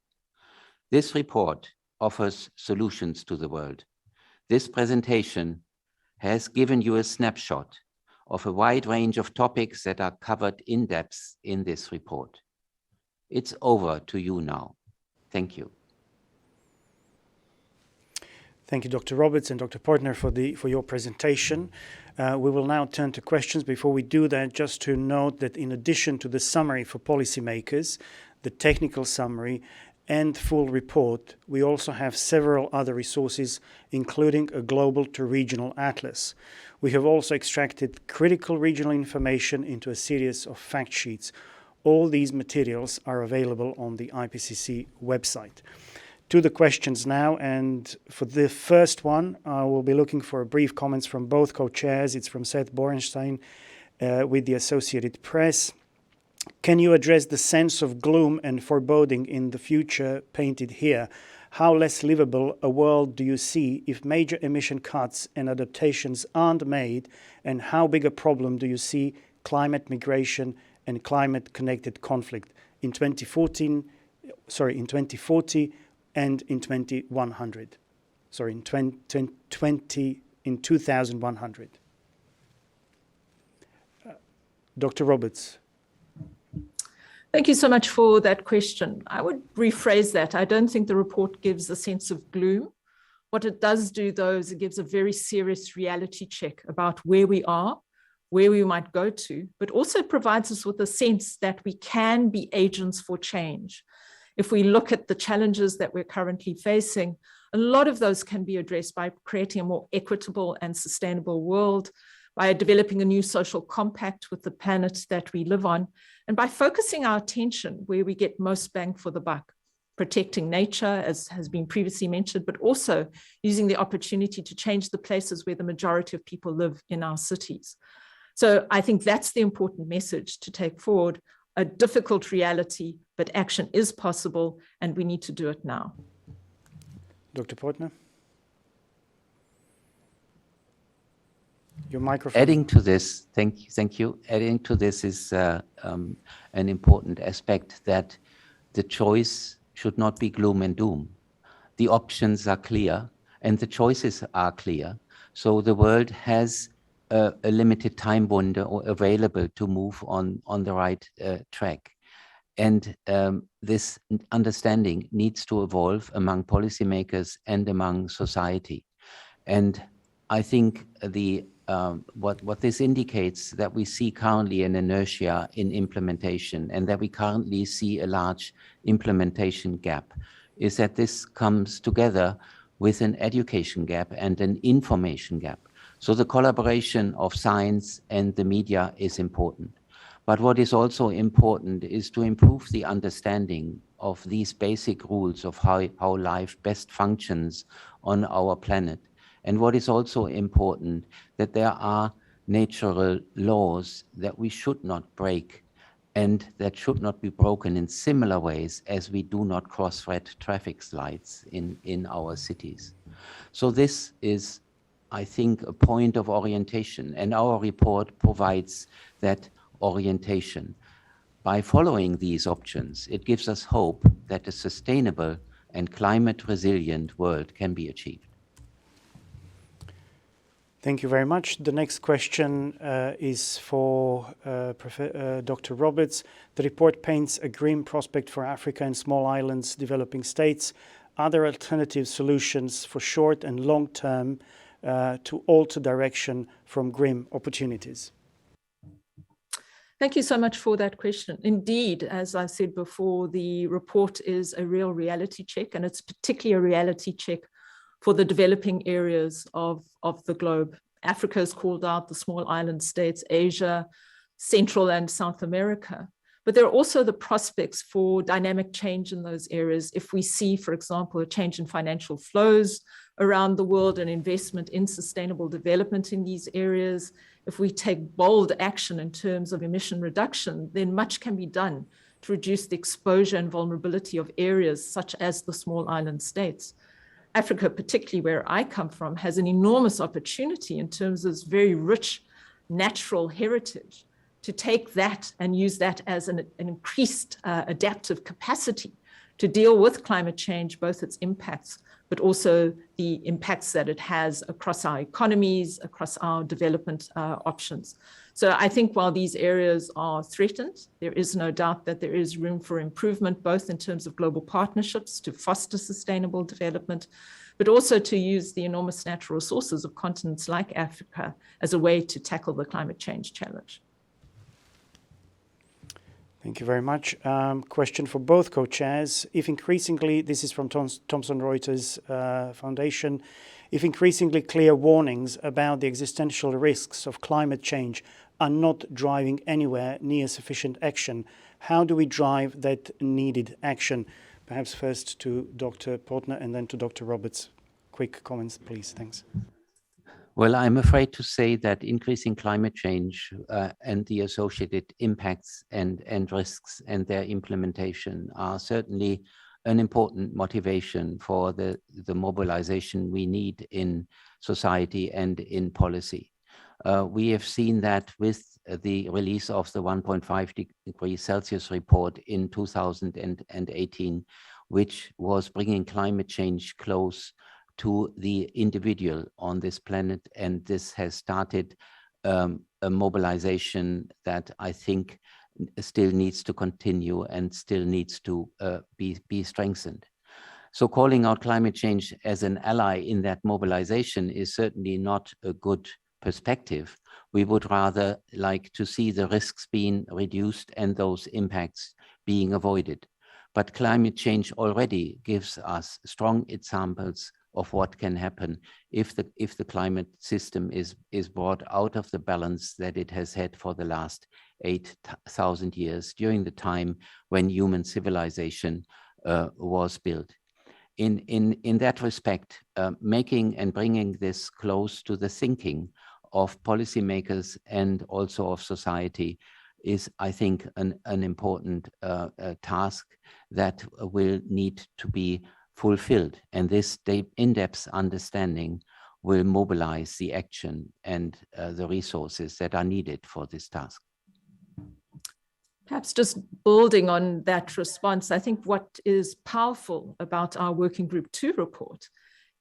This report offers solutions to the world. This presentation has given you a snapshot of a wide range of topics that are covered in depth in this report. It's over to you now. Thank you. Thank you, Dr. Roberts and Dr. Partner, for your presentation. We will now turn to questions. Before we do that, just to note that in addition to the summary for policymakers, the technical summary, and full report, we also have several other resources, including a global to regional atlas. We have also extracted critical regional information into a series of fact sheets. All these materials are available on the IPCC website. To the questions now, and for the first one, I will be looking for brief comments from both co-chairs. It's from Seth Borenstein with the Associated Press. Can you address the sense of gloom and foreboding in the future painted here? How less livable a world do you see if major emission cuts and adaptations aren't made? And how big a problem do you see climate migration and climate-connected conflict in 2040 and in 2100? In 2100. Dr. Roberts. Thank you so much for that question. I would rephrase that. I don't think the report gives a sense of gloom. What it does do, though, is it gives a very serious reality check about where we are, where we might go to, but also provides us with a sense that we can be agents for change. If we look at the challenges that we're currently facing, a lot of those can be addressed by creating a more equitable and sustainable world, by developing a new social compact with the planet that we live on, and by focusing our attention where we get most bang for the buck, protecting nature, as has been previously mentioned, but also using the opportunity to change the places where the majority of people live in our cities. So I think that's the important message to take forward: a difficult reality, but action is possible, and we need to do it now. Dr. Portner? Your microphone. Adding to this, thank you. Adding to this is an important aspect, that the choice should not be gloom and doom. The options are clear and the choices are clear. So the world has a limited time window available to move on the right track. And this understanding needs to evolve among policymakers and among society. And I think what this indicates, that we see currently an inertia in implementation, and that we currently see a large implementation gap, is that this comes together with an education gap and an information gap. So the collaboration of science and the media is important. But what is also important is to improve the understanding of these basic rules of how life best functions on our planet. And what is also important, that there are natural laws that we should not break and that should not be broken in similar ways as we do not cross red traffic lights in our cities. So this is, I think, a point of orientation, and our report provides that orientation. By following these options, it gives us hope that a sustainable and climate resilient world can be achieved. Thank you very much. The next question is for Dr. Roberts. The report paints a grim prospect for Africa and small islands, developing states. Are there alternative solutions for short and long term to alter direction from grim opportunities? Thank you so much for that question. Indeed, as I said before, the report is a real reality check, and it's particularly a reality check for the developing areas of the globe. Africa is called out, the small island states, Asia, Central and South America. But there are also the prospects for dynamic change in those areas. If we see, for example, a change in financial flows around the world and investment in sustainable development in these areas, if we take bold action in terms of emission reduction, then much can be done to reduce the exposure and vulnerability of areas such as the small island states. Africa, particularly where I come from, has an enormous opportunity in terms of its very rich natural heritage to take that and use that as an increased adaptive capacity to deal with climate change, both its impacts, but also the impacts that it has across our economies, across our development options. So I think while these areas are threatened, there is no doubt that there is room for improvement, both in terms of global partnerships to foster sustainable development, but also to use the enormous natural resources of continents like Africa as a way to tackle the climate change challenge. Thank you very much. Question for both co-chairs. If increasingly, this is from Thomson Reuters Foundation, if increasingly clear warnings about the existential risks of climate change are not driving anywhere near sufficient action, how do we drive that needed action? Perhaps first to Dr. Portner and then to Dr. Roberts. Quick comments, please. Thanks. Well, I'm afraid to say that increasing climate change and the associated impacts and risks and their implementation are certainly an important motivation for the mobilization we need in society and in policy. We have seen that with the release of the 1.5 degrees Celsius report in 2018, which was bringing climate change close to the individual on this planet. And this has started a mobilization that I think still needs to continue and still needs to be strengthened. So calling out climate change as an ally in that mobilization is certainly not a good perspective. We would rather like to see the risks being reduced and those impacts being avoided. but climate change already gives us strong examples of what can happen if the climate system is brought out of the balance that it has had for the last 8,000 years during the time when human civilization was built. In that respect, making and bringing this close to the thinking of policymakers and also of society is, I think, an important task that will need to be fulfilled. And this in-depth understanding will mobilize the action and the resources that are needed for this task. Perhaps just building on that response, I think what is powerful about our Working Group 2 report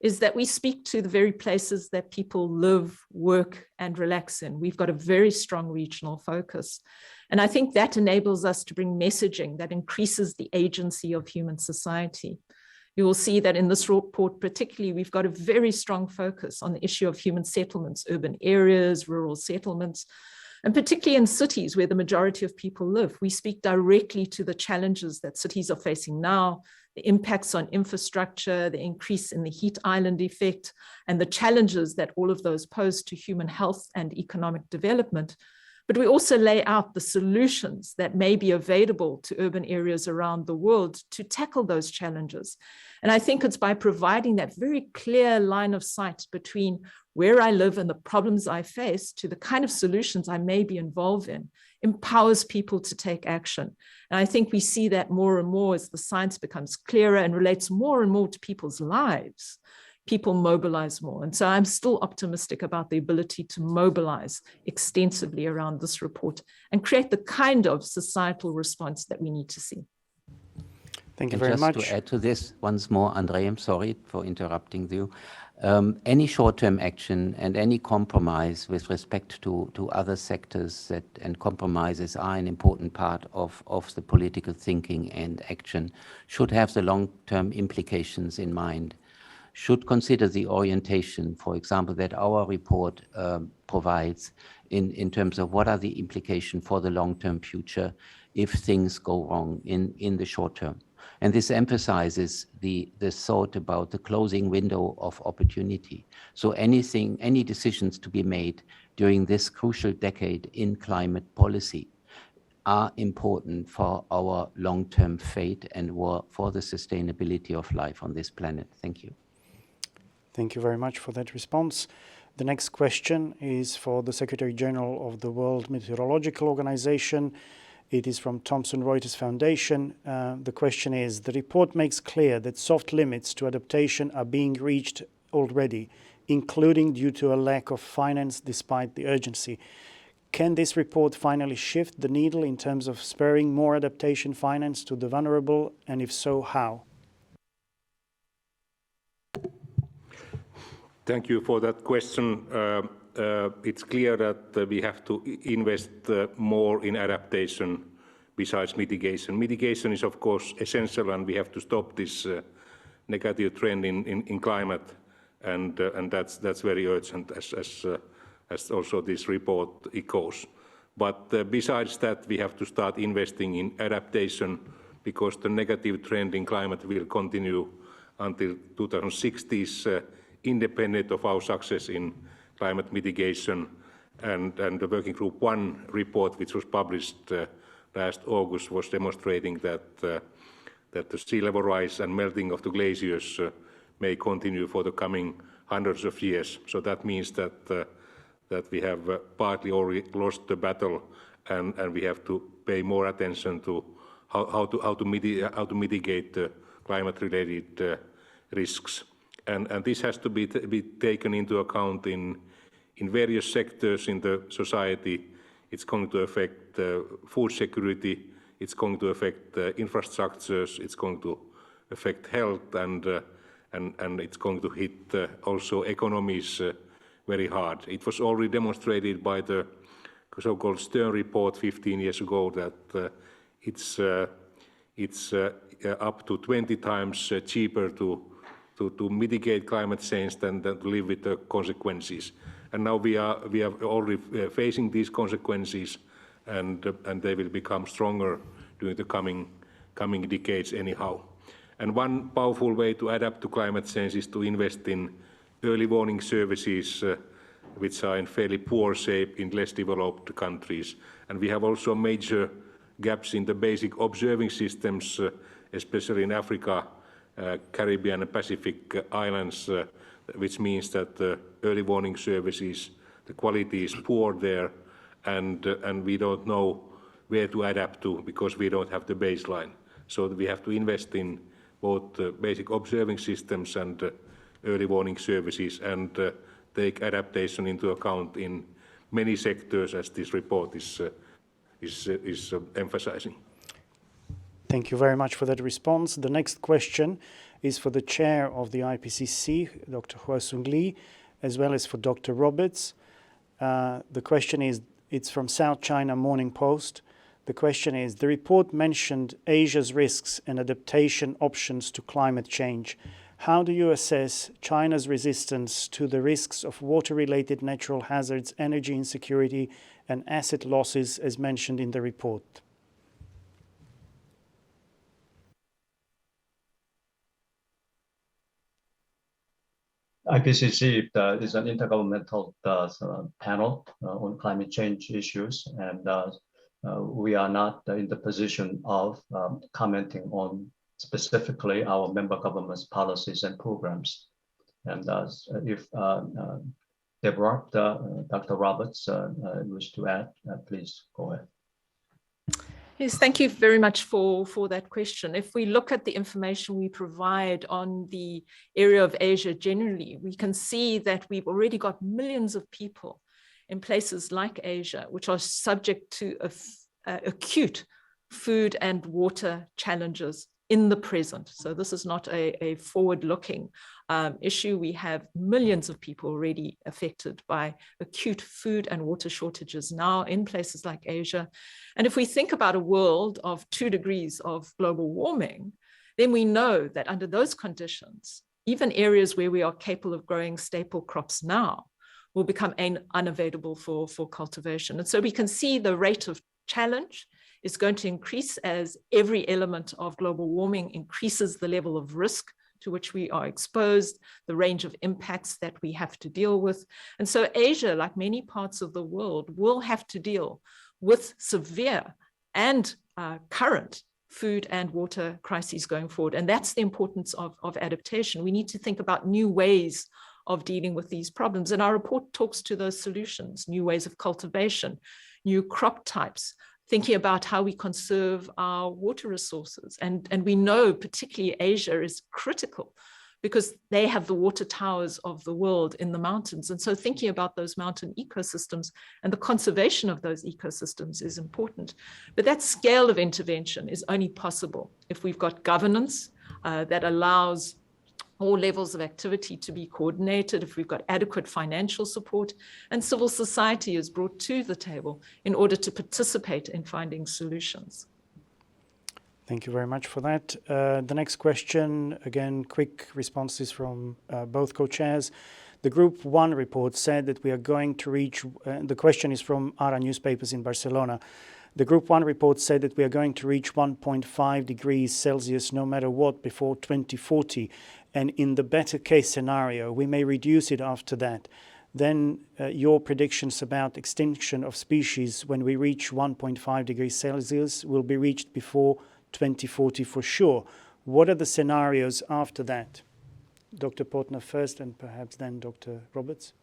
is that we speak to the very places that people live, work, and relax in. We've got a very strong regional focus. And I think that enables us to bring messaging that increases the agency of human society. You will see that in this report, particularly, we've got a very strong focus on the issue of human settlements, urban areas, rural settlements, and particularly in cities where the majority of people live. We speak directly to the challenges that cities are facing now, the impacts on infrastructure, the increase in the heat island effect, and the challenges that all of those pose to human health and economic development. But we also lay out the solutions that may be available to urban areas around the world to tackle those challenges. And I think it's by providing that very clear line of sight between where I live and the problems I face to the kind of solutions I may be involved in, empowers people to take action. And I think we see that more and more as the science becomes clearer and relates more and more to people's lives. People mobilize more. And so I'm still optimistic about the ability to mobilize extensively around this report and create the kind of societal response that we need to see. Thank you very much. Just to add to this once more, Andre, I'm sorry for interrupting you. Any short-term action and any compromise with respect to other sectors and compromises are an important part of the political thinking and action, should have the long-term implications in mind, should consider the orientation, for example, that our report provides in terms of what are the implications for the long-term future if things go wrong in the short term. And this emphasizes the thought about the closing window of opportunity. So any decisions to be made during this crucial decade in climate policy are important for our long-term fate and for the sustainability of life on this planet. Thank you. Thank you very much for that response. The next question is for the Secretary General of the World Meteorological Organization. It is from Thomson Reuters Foundation. The question is, the report makes clear that soft limits to adaptation are being reached already, including due to a lack of finance despite the urgency. Can this report finally shift the needle in terms of spurring more adaptation finance to the vulnerable, and if so, how? Thank you for that question. It's clear that we have to invest more in adaptation besides mitigation. Mitigation is, of course, essential, and we have to stop this negative trend in climate, and that's very urgent, as also this report echoes. But besides that, we have to start investing in adaptation, because the negative trend in climate will continue until 2060s, independent of our success in climate mitigation. And the Working Group 1 report, which was published last August, was demonstrating that the sea level rise and melting of the glaciers may continue for the coming hundreds of years. So that means that we have partly already lost the battle, and we have to pay more attention to how to mitigate the climate-related risks. And this has to be taken into account in various sectors in the society. It's going to affect food security, it's going to affect infrastructures, it's going to affect health, and it's going to hit also economies very hard. It was already demonstrated by the so-called Stern report 15 years ago that it's up to 20 times cheaper to mitigate climate change than to live with the consequences. And now we are already facing these consequences, and they will become stronger during the coming coming decades anyhow. And one powerful way to adapt to climate change is to invest in early warning services, which are in fairly poor shape in less developed countries. And we have also major gaps in the basic observing systems, especially in Africa, Caribbean and Pacific islands, which means that early warning services, the quality is poor there, and we don't know where to adapt to because we don't have the baseline. So we have to invest in both basic observing systems and early warning services, and take adaptation into account in many sectors, as this report is emphasizing. Thank you very much for that response. The next question is for the chair of the IPCC, Dr. Hoesung Lee, as well as for Dr. Roberts. The question is, it's from South China Morning Post. The question is, the report mentioned Asia's risks and adaptation options to climate change. How do you assess China's resistance to the risks of water-related natural hazards, energy insecurity, and asset losses as mentioned in the report? IPCC is an intergovernmental panel on climate change issues, and we are not in the position of commenting on specifically our member governments' policies and programs. And if Debra, Dr. Roberts wish to add, please go ahead. Yes, thank you very much for that question. If we look at the information we provide on the area of Asia generally, we can see that we've already got millions of people in places like Asia, which are subject to acute food and water challenges in the present. So this is not a forward-looking issue. We have millions of people already affected by acute food and water shortages now in places like Asia. And if we think about a world of 2 degrees of global warming, then we know that under those conditions, even areas where we are capable of growing staple crops now will become unavailable for cultivation. And so we can see the rate of challenge is going to increase as every element of global warming increases the level of risk to which we are exposed, the range of impacts that we have to deal with. And so Asia, like many parts of the world, will have to deal with severe and current food and water crises going forward. And that's the importance of adaptation. We need to think about new ways of dealing with these problems. And our report talks to those solutions, new ways of cultivation, new crop types, thinking about how we conserve our water resources. And we know particularly Asia is critical because they have the water towers of the world in the mountains. And so thinking about those mountain ecosystems and the conservation of those ecosystems is important. But that scale of intervention is only possible if we've got governance that allows all levels of activity to be coordinated, if we've got adequate financial support, and civil society is brought to the table in order to participate in finding solutions. Thank you very much for that. The next question, again, quick responses from both co-chairs. The Group 1 report said that we are going to reach, the question is from ARA newspapers in Barcelona. The Group 1 report said that we are going to reach 1.5 degrees Celsius no matter what before 2040. And in the better case scenario, we may reduce it after that. Then your predictions about extinction of species when we reach 1.5 degrees Celsius will be reached before 2040 for sure. What are the scenarios after that? Dr. Portner first and perhaps then Dr. Roberts.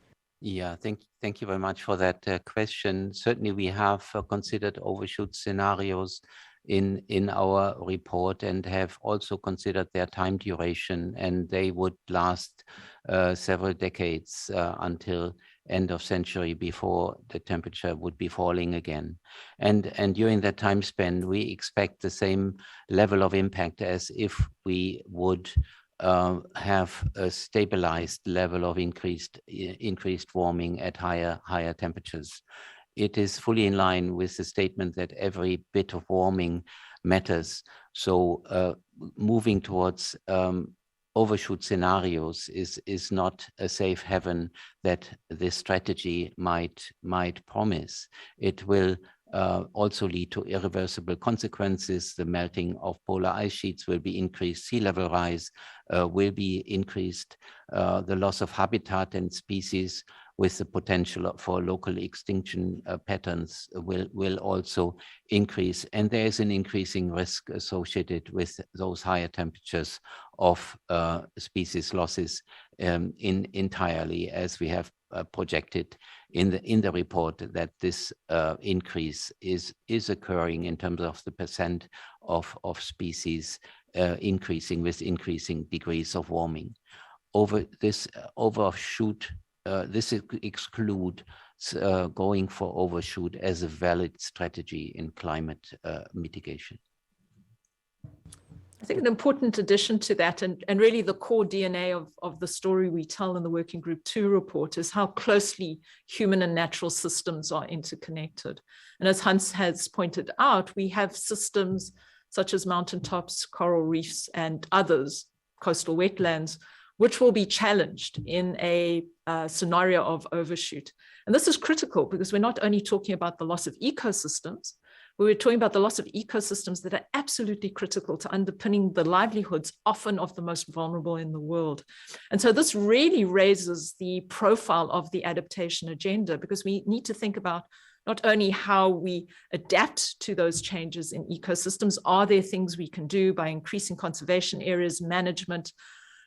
Yeah, thank you very much for that question. Certainly we have considered overshoot scenarios in our report and have also considered their time duration, and they would last several decades until end of century before the temperature would be falling again. And during that time span, we expect the same level of impact as if we would have a stabilized level of increased warming at higher temperatures. It is fully in line with the statement that every bit of warming matters. So moving towards overshoot scenarios is not a safe haven that this strategy might promise. It will also lead to irreversible consequences. The melting of polar ice sheets will be increased, sea level rise will be increased, the loss of habitat and species with the potential for local extinction patterns will also increase. And there is an increasing risk associated with those higher temperatures of species losses entirely, as we have projected in the report, that this increase is occurring in terms of the percent of species increasing with increasing degrees of warming. This excludes going for overshoot as a valid strategy in climate mitigation. I think an important addition to that, and really the core DNA of the story we tell in the Working Group 2 report, is how closely human and natural systems are interconnected. And as Hans has pointed out, we have systems such as mountaintops, coral reefs, and others, coastal wetlands, which will be challenged in a scenario of overshoot. And this is critical because we're not only talking about the loss of ecosystems, we're talking about the loss of ecosystems that are absolutely critical to underpinning the livelihoods, often of the most vulnerable in the world. And so this really raises the profile of the adaptation agenda, because we need to think about not only how we adapt to those changes in ecosystems. Are there things we can do by increasing conservation areas, management,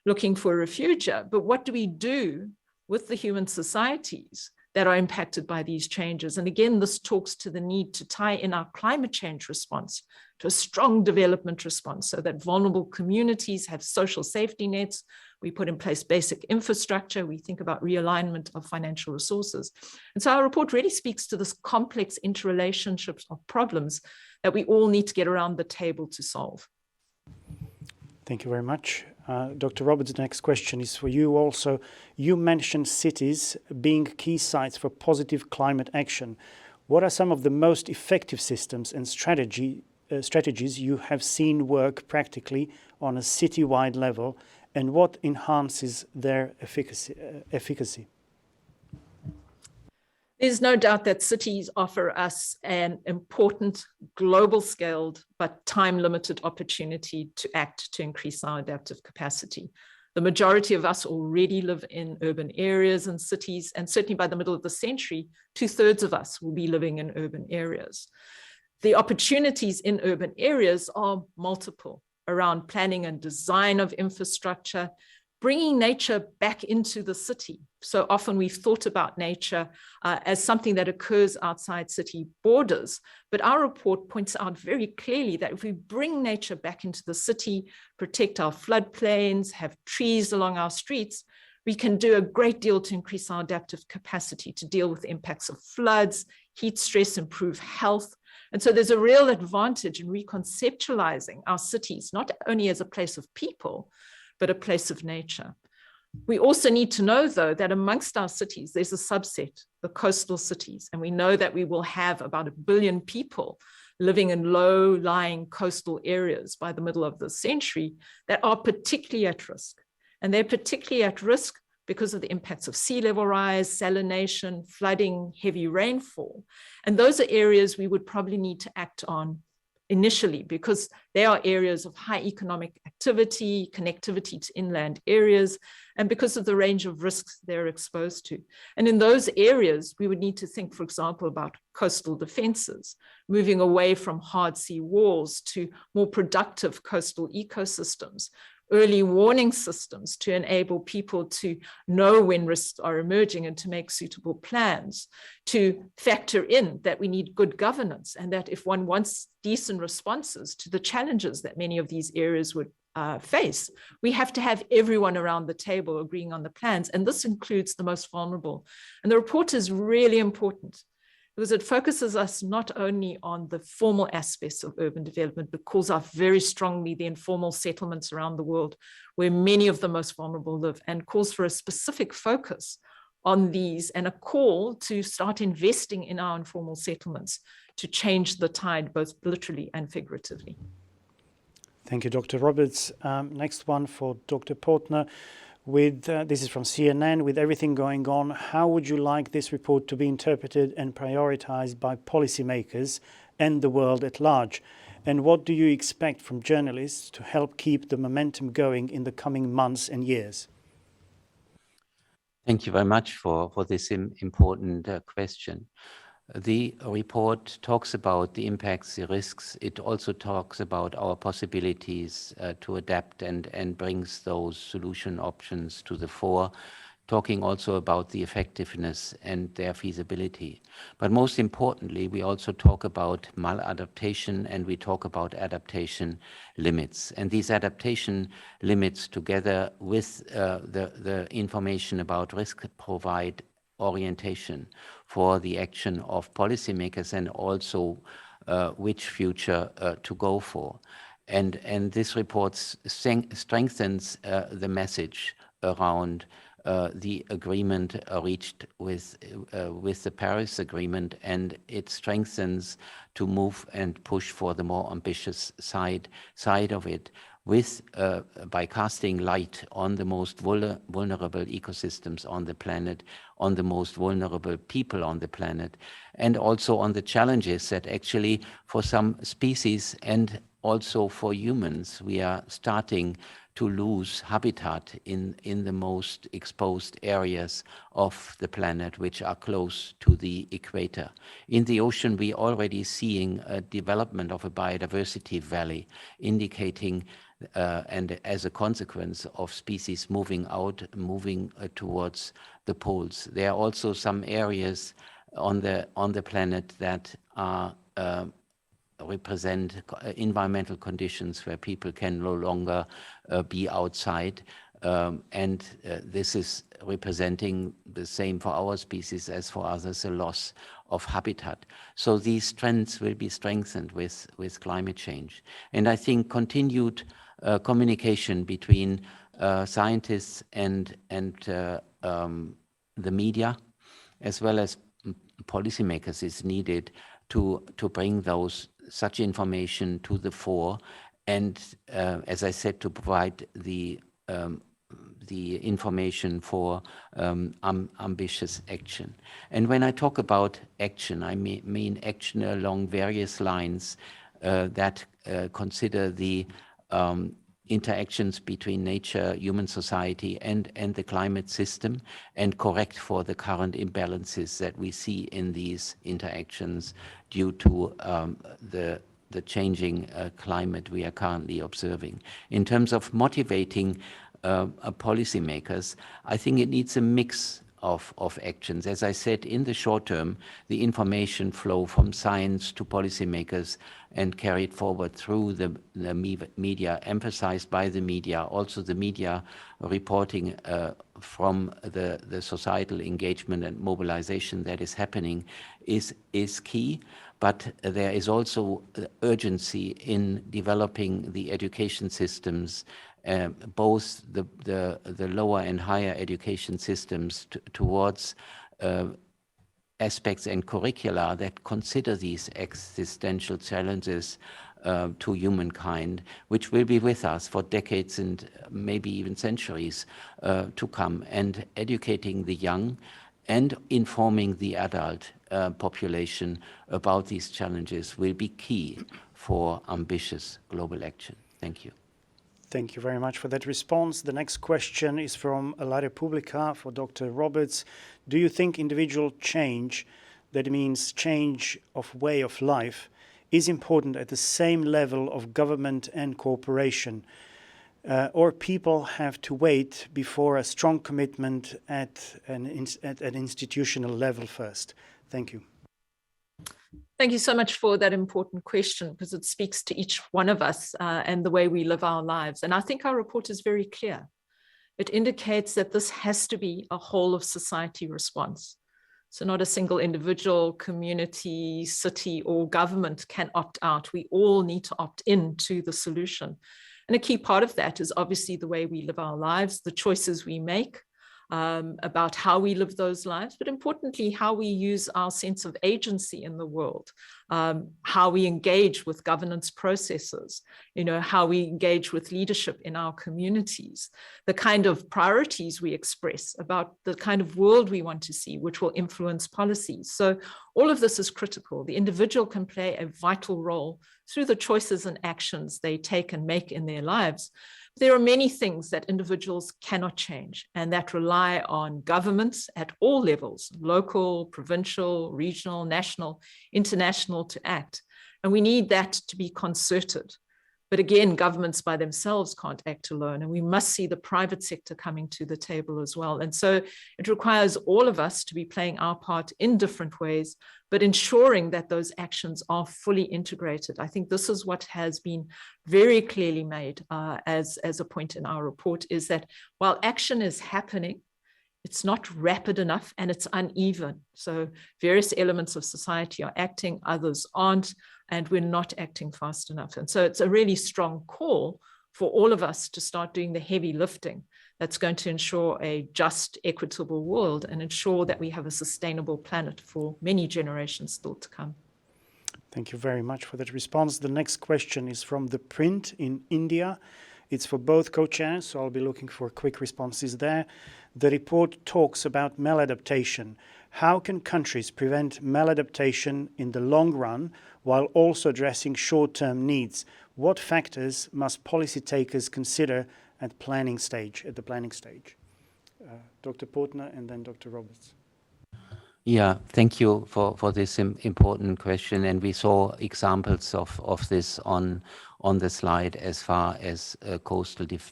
looking for a future, but what do we do with the human societies that are impacted by these changes? And again, this talks to the need to tie in our climate change response to a strong development response, so that vulnerable communities have social safety nets. We put in place basic infrastructure. We think about realignment of financial resources. And so our report really speaks to this complex interrelationships of problems that we all need to get around the table to solve. Thank you very much. Dr. Roberts, the next question is for you also. You mentioned cities being key sites for positive climate action. What are some of the most effective systems and strategies you have seen work practically on a citywide level, and what enhances their efficacy? There's no doubt that cities offer us an important global-scaled but time-limited opportunity to act to increase our adaptive capacity. The majority of us already live in urban areas and cities, and certainly by the middle of the century, 2/3 of us will be living in urban areas. The opportunities in urban areas are multiple around planning and design of infrastructure, bringing nature back into the city. So often we've thought about nature as something that occurs outside city borders, but our report points out very clearly that if we bring nature back into the city, protect our floodplains, have trees along our streets, we can do a great deal to increase our adaptive capacity to deal with the impacts of floods, heat stress, improve health. And so there's a real advantage in reconceptualizing our cities, not only as a place of people, but a place of nature. We also need to know, though, that amongst our cities, there's a subset, the coastal cities, and we know that we will have about 1 billion people living in low-lying coastal areas by the middle of the century that are particularly at risk. And they're particularly at risk because of the impacts of sea level rise, salination, flooding, heavy rainfall. And those are areas we would probably need to act on initially, because they are areas of high economic activity, connectivity to inland areas, and because of the range of risks they're exposed to. And in those areas, we would need to think, for example, about coastal defenses, moving away from hard sea walls to more productive coastal ecosystems, early warning systems to enable people to know when risks are emerging and to make suitable plans, to factor in that we need good governance, and that if one wants decent responses to the challenges that many of these areas would face, we have to have everyone around the table agreeing on the plans, and this includes the most vulnerable. And the report is really important because it focuses us not only on the formal aspects of urban development, but calls out very strongly the informal settlements around the world where many of the most vulnerable live, and calls for a specific focus on these and a call to start investing in our informal settlements to change the tide, both literally and figuratively. Thank you, Dr. Roberts. Next one for Dr. Portner. This is from CNN, with everything going on, how would you like this report to be interpreted and prioritized by policymakers and the world at large? And what do you expect from journalists to help keep the momentum going in the coming months and years? Thank you very much for this important question. The report talks about the impacts, the risks. It also talks about our possibilities to adapt and brings those solution options to the fore, talking also about the effectiveness and their feasibility. But most importantly, we also talk about maladaptation and we talk about adaptation limits. And these adaptation limits, together with the information about risk, provide orientation for the action of policymakers and also which future to go for. And this report strengthens the message around the agreement reached with the Paris Agreement, and it strengthens to move and push for the more ambitious side of it, with by casting light on the most vulnerable ecosystems on the planet, on the most vulnerable people on the planet, and also on the challenges that actually for some species and also for humans, we are starting to lose habitat in the most exposed areas of the planet, which are close to the equator. In the ocean, we are already seeing a development of a biodiversity valley, indicating and as a consequence of species moving towards the poles. There are also some areas on the planet that are represent environmental conditions where people can no longer be outside. And this is representing the same for our species as for others, a loss of habitat. So these trends will be strengthened with climate change. And I think continued communication between scientists and the media, as well as policymakers, is needed to bring such information to the fore, and as I said, to provide the information for ambitious action. And when I talk about action, I mean action along various lines that consider the interactions between nature, human society, and the climate system, and correct for the current imbalances that we see in these interactions due to the changing climate we are currently observing. In terms of motivating policymakers, I think it needs a mix of actions. As I said, in the short term, the information flow from science to policymakers and carried forward through the media, emphasized by the media, also the media reporting from the societal engagement and mobilization that is happening is key. But there is also urgency in developing the education systems, both the lower and higher education systems towards aspects and curricula that consider these existential challenges to humankind, which will be with us for decades and maybe even centuries to come, and educating the young and informing the adult population about these challenges will be key for ambitious global action. Thank you. Thank you very much for that response. The next question is from La Repubblica for Dr. Roberts. Do you think individual change, that means change of way of life, is important at the same level of government and cooperation? Or people have to wait before a strong commitment at an institutional level first? Thank you. Thank you so much for that important question, because it speaks to each one of us and the way we live our lives. And I think our report is very clear. It indicates that this has to be a whole of society response. So not a single individual, community, city, or government can opt out. We all need to opt in to the solution. And a key part of that is obviously the way we live our lives, the choices we make, about how we live those lives, but importantly, how we use our sense of agency in the world, how we engage with governance processes, how we engage with leadership in our communities, the kind of priorities we express about the kind of world we want to see, which will influence policies. So all of this is critical. The individual can play a vital role through the choices and actions they take and make in their lives. There are many things that individuals cannot change and that rely on governments at all levels, local, provincial, regional, national, international, to act. And we need that to be concerted. But again, governments by themselves can't act alone, and we must see the private sector coming to the table as well. And so it requires all of us to be playing our part in different ways, but ensuring that those actions are fully integrated. I think this is what has been very clearly made as a point in our report, is that while action is happening, it's not rapid enough and it's uneven. So various elements of society are acting, others aren't, and we're not acting fast enough. And so it's a really strong call for all of us to start doing the heavy lifting that's going to ensure a just, equitable world and ensure that we have a sustainable planet for many generations still to come. Thank you very much for that response. The next question is from The Print in India. It's for both co-chairs, so I'll be looking for quick responses there. The report talks about maladaptation. How can countries prevent maladaptation in the long run while also addressing short-term needs? What factors must policy takers consider at the planning stage? Dr. Portner and then Dr. Roberts. Yeah, thank you for this important question. And we saw examples of this on the slide as far as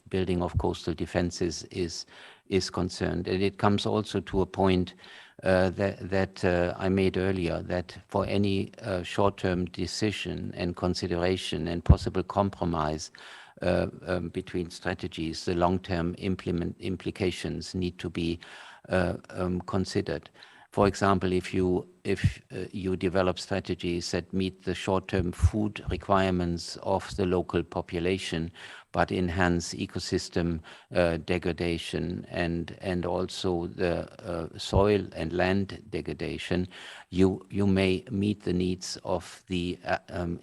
building of coastal defenses is concerned. And it comes also to a point that I made earlier, that for any short-term decision and consideration and possible compromise between strategies, the long-term implications need to be considered. For example, if you develop strategies that meet the short-term food requirements of the local population, but enhance ecosystem degradation and also the soil and land degradation, you may meet the needs of the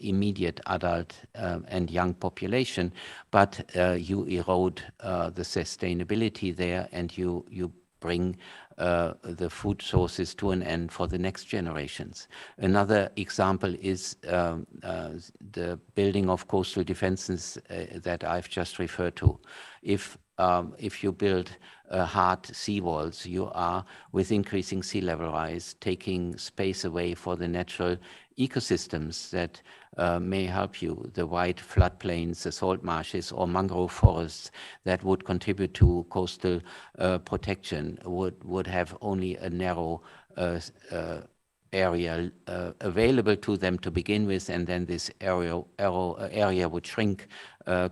immediate adult and young population, but you erode the sustainability there, and you bring the food sources to an end for the next generations. Another example is the building of coastal defenses that I've just referred to. If you build hard seawalls, you are, with increasing sea level rise, taking space away for the natural ecosystems that may help you, the wide floodplains, the salt marshes, or mangrove forests that would contribute to coastal protection would have only a narrow area available to them to begin with, and then this area would shrink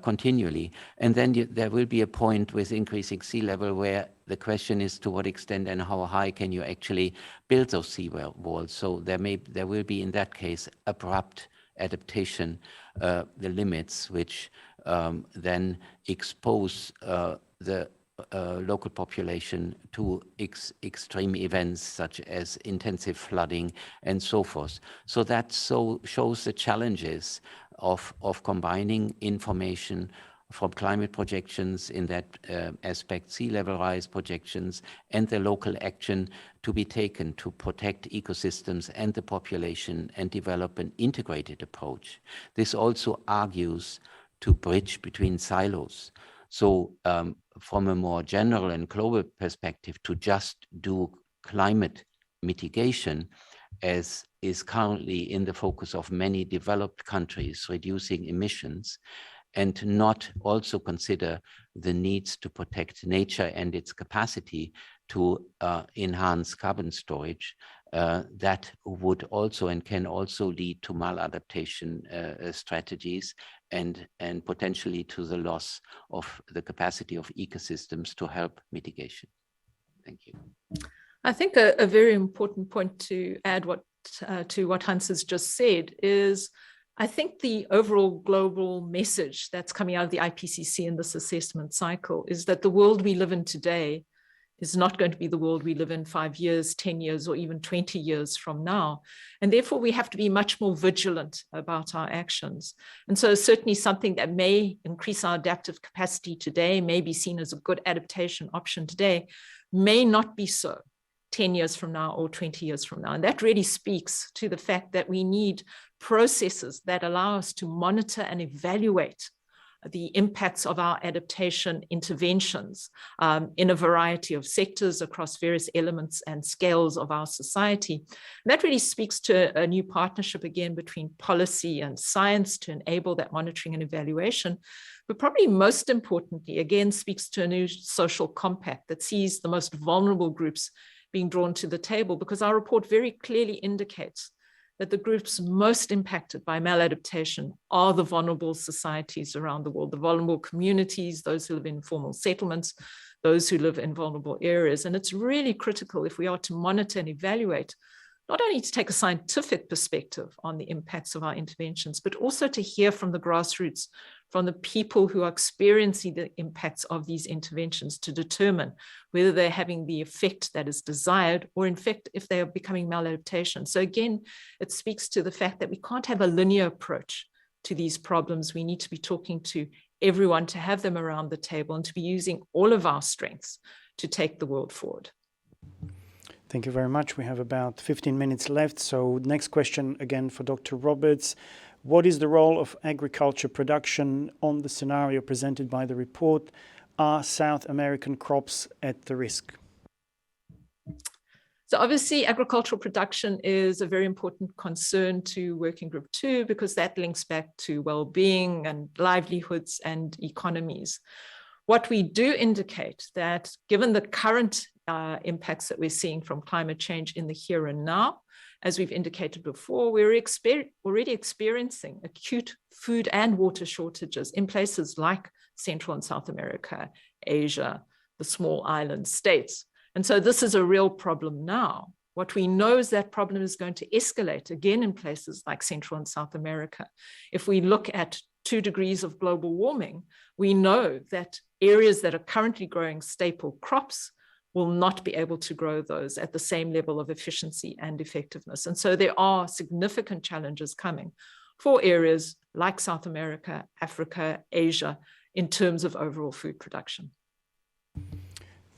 continually. And then there will be a point with increasing sea level where the question is to what extent and how high can you actually build those sea walls. So there will be in that case abrupt adaptation, the limits, which then expose the local population to extreme events such as intensive flooding and so forth. So that shows the challenges of combining information from climate projections in that aspect, sea level rise projections, and the local action to be taken to protect ecosystems and the population and develop an integrated approach. This also argues to bridge between silos. So from a more general and global perspective, to just do climate mitigation, as is currently in the focus of many developed countries, reducing emissions, and not also consider the needs to protect nature and its capacity to enhance carbon storage, that would also and can also lead to maladaptation strategies and potentially to the loss of the capacity of ecosystems to help mitigation. Thank you. I think a very important point to add to what Hans has just said is, I think the overall global message that's coming out of the IPCC in this assessment cycle is that the world we live in today is not going to be the world we live in 5 years, 10 years, or even 20 years from now. And therefore, we have to be much more vigilant about our actions. And so certainly something that may increase our adaptive capacity today, may be seen as a good adaptation option today, may not be so 10 years from now or 20 years from now. And that really speaks to the fact that we need processes that allow us to monitor and evaluate the impacts of our adaptation interventions in a variety of sectors across various elements and scales of our society. And that really speaks to a new partnership again between policy and science to enable that monitoring and evaluation. But probably most importantly, again, speaks to a new social compact that sees the most vulnerable groups being drawn to the table, because our report very clearly indicates that the groups most impacted by maladaptation are the vulnerable societies around the world, the vulnerable communities, those who live in informal settlements, those who live in vulnerable areas. And it's really critical if we are to monitor and evaluate, not only to take a scientific perspective on the impacts of our interventions, but also to hear from the grassroots, from the people who are experiencing the impacts of these interventions, to determine whether they're having the effect that is desired, or in fact, if they are becoming maladaptation. So again, it speaks to the fact that we can't have a linear approach to these problems. We need to be talking to everyone, to have them around the table, and to be using all of our strengths to take the world forward. Thank you very much. We have about 15 minutes left. So next question again for Dr. Roberts. What is the role of agriculture production on the scenario presented by the report? Are South American crops at the risk? So obviously, agricultural production is a very important concern to Working Group 2, because that links back to well-being and livelihoods and economies. What we do indicate that given the current impacts that we're seeing from climate change in the here and now, as we've indicated before, we're already experiencing acute food and water shortages in places like Central and South America, Asia, the small island states. And so this is a real problem now. What we know is that problem is going to escalate again in places like Central and South America. If we look at 2 degrees of global warming, we know that areas that are currently growing staple crops will not be able to grow those at the same level of efficiency and effectiveness. And so there are significant challenges coming for areas like South America, Africa, Asia, in terms of overall food production.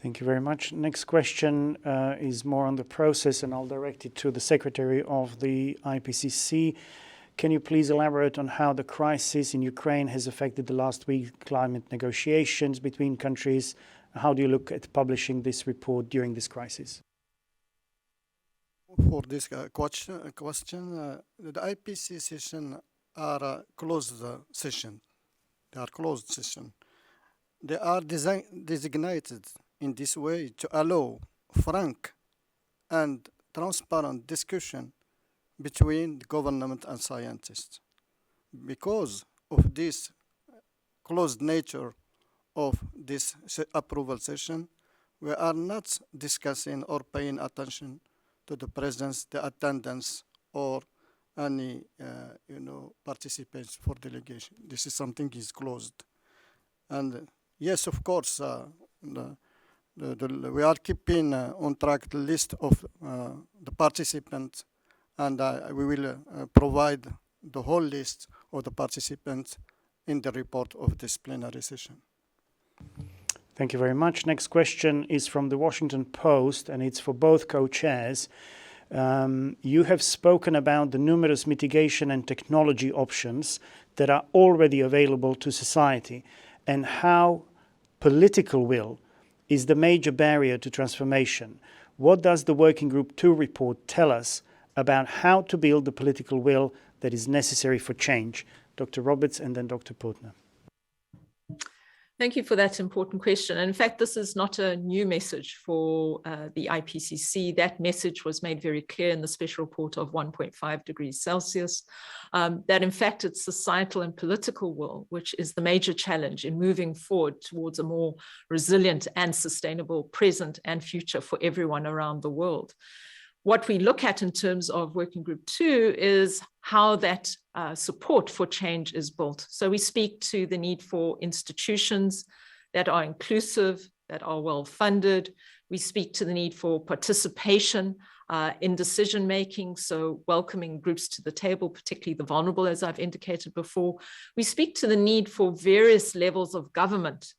Thank you very much. Next question is more on the process, and I'll direct it to the Secretary of the IPCC. Can you please elaborate on how the crisis in Ukraine has affected the last week's climate negotiations between countries? How do you look at publishing this report during this crisis? For this question, the IPCC session are a closed session. They are closed session. They are designated in this way to allow frank and transparent discussion between the government and scientists. Because of this closed nature of this approval session, we are not discussing or paying attention to the presence, the attendance, or any participants for delegation. This is something is closed. And yes, of course, we are keeping on track the list of the participants, and we will provide the whole list of the participants in the report of this plenary session. Thank you very much. Next question is from the Washington Post, and it's for both co-chairs. You have spoken about the numerous mitigation and technology options that are already available to society, and how political will is the major barrier to transformation. What does the Working Group 2 report tell us about how to build the political will that is necessary for change? Dr. Roberts and then Dr. Putner. Thank you for that important question. And in fact, this is not a new message for the IPCC. That message was made very clear in the special report of 1.5 degrees Celsius, that in fact it's societal and political will, which is the major challenge in moving forward towards a more resilient and sustainable present and future for everyone around the world. What we look at in terms of Working Group 2 is how that support for change is built. So we speak to the need for institutions that are inclusive, that are well funded. We speak to the need for participation in decision making, so welcoming groups to the table, particularly the vulnerable, as I've indicated before. We speak to the need for various levels of government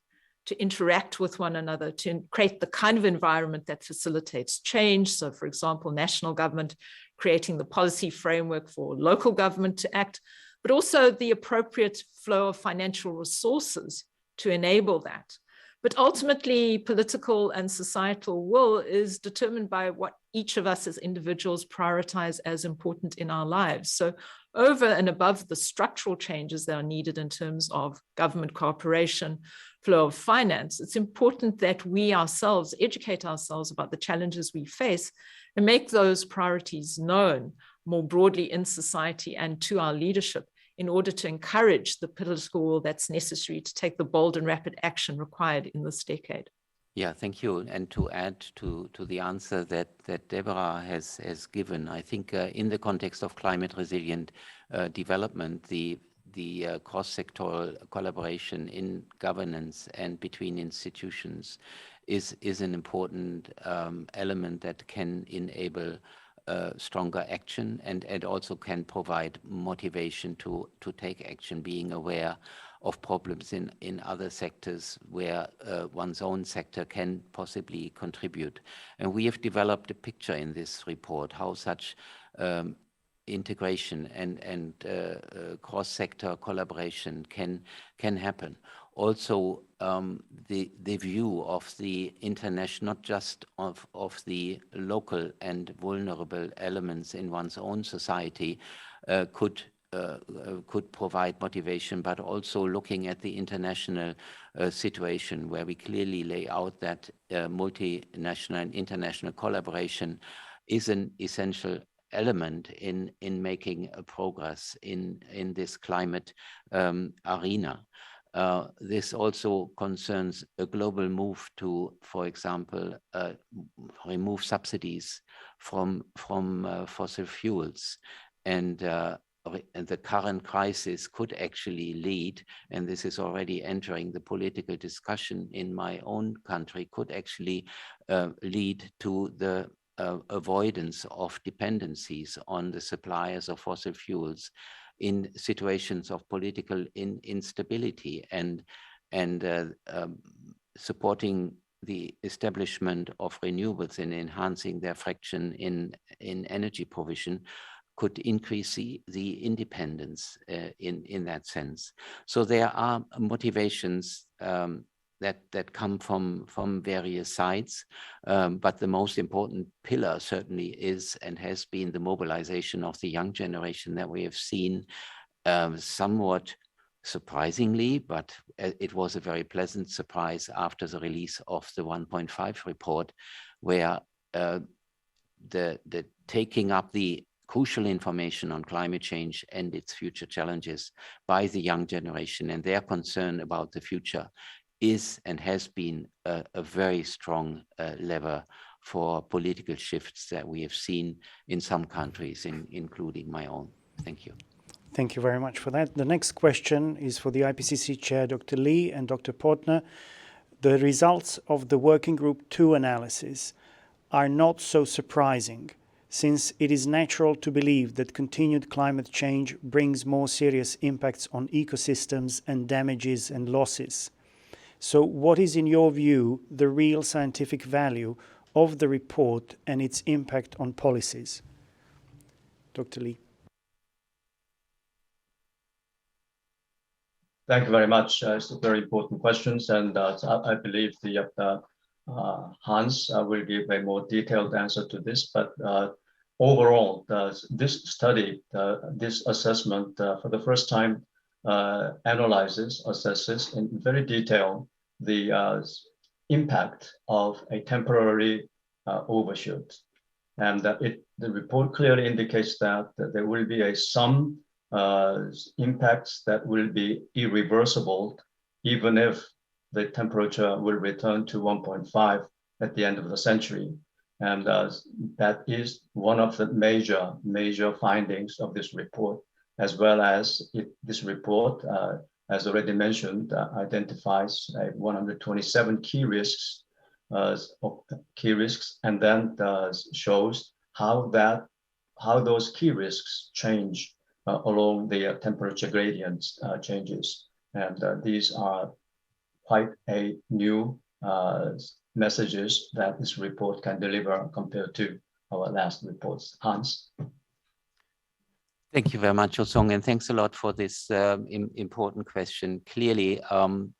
to interact with one another, to create the kind of environment that facilitates change. So, for example, national government creating the policy framework for local government to act, but also the appropriate flow of financial resources to enable that. But ultimately, political and societal will is determined by what each of us as individuals prioritize as important in our lives. So over and above the structural changes that are needed in terms of government cooperation, flow of finance, it's important that we ourselves educate ourselves about the challenges we face and make those priorities known more broadly in society and to our leadership, in order to encourage the political will that's necessary to take the bold and rapid action required in this decade. Yeah, thank you. And to add to the answer that Debra has given, I think in the context of climate resilient development, the cross-sectoral collaboration in governance and between institutions is an important element that can enable stronger action and also can provide motivation to take action, being aware of problems in other sectors where one's own sector can possibly contribute. And we have developed a picture in this report how such integration and cross-sector collaboration can happen. Also, the view of the international, not just of the local and vulnerable elements in one's own society could provide motivation, but also looking at the international situation where we clearly lay out that multinational and international collaboration is an essential element in making a progress in this climate arena. This also concerns a global move to, for example, remove subsidies from fossil fuels, and the current crisis could actually lead, and this is already entering the political discussion in my own country, could actually lead to the avoidance of dependencies on the suppliers of fossil fuels in situations of political instability, and supporting the establishment of renewables and enhancing their fraction in energy provision could increase the independence in that sense. So there are motivations that come from various sides, but the most important pillar certainly is and has been the mobilization of the young generation that we have seen somewhat surprisingly, but it was a very pleasant surprise after the release of the 1.5 report, where the taking up the crucial information on climate change and its future challenges by the young generation and their concern about the future is and has been a very strong lever for political shifts that we have seen in some countries, including my own. Thank you. Thank you very much for that. The next question is for the IPCC Chair, Dr. Lee and Dr. Portner. The results of the Working Group 2 analysis are not so surprising, since it is natural to believe that continued climate change brings more serious impacts on ecosystems and damages and losses. So what is, in your view, the real scientific value of the report and its impact on policies? Dr. Lee. Thank you very much. It's a very important questions, and I believe Hans will give a more detailed answer to this. But overall, this study, this assessment, for the first time, assesses in very detail the impact of a temporary overshoot, and the report clearly indicates that there will be some impacts that will be irreversible, even if the temperature will return to 1.5 at the end of the century. And that is one of the major findings of this report, as well as this report as already mentioned, identifies 127 key risks, and then shows how those key risks change along the temperature gradients changes. And these are quite a new messages that this report can deliver compared to our last reports. Hans. Thank you very much, Hoesung, and thanks a lot for this important question. Clearly,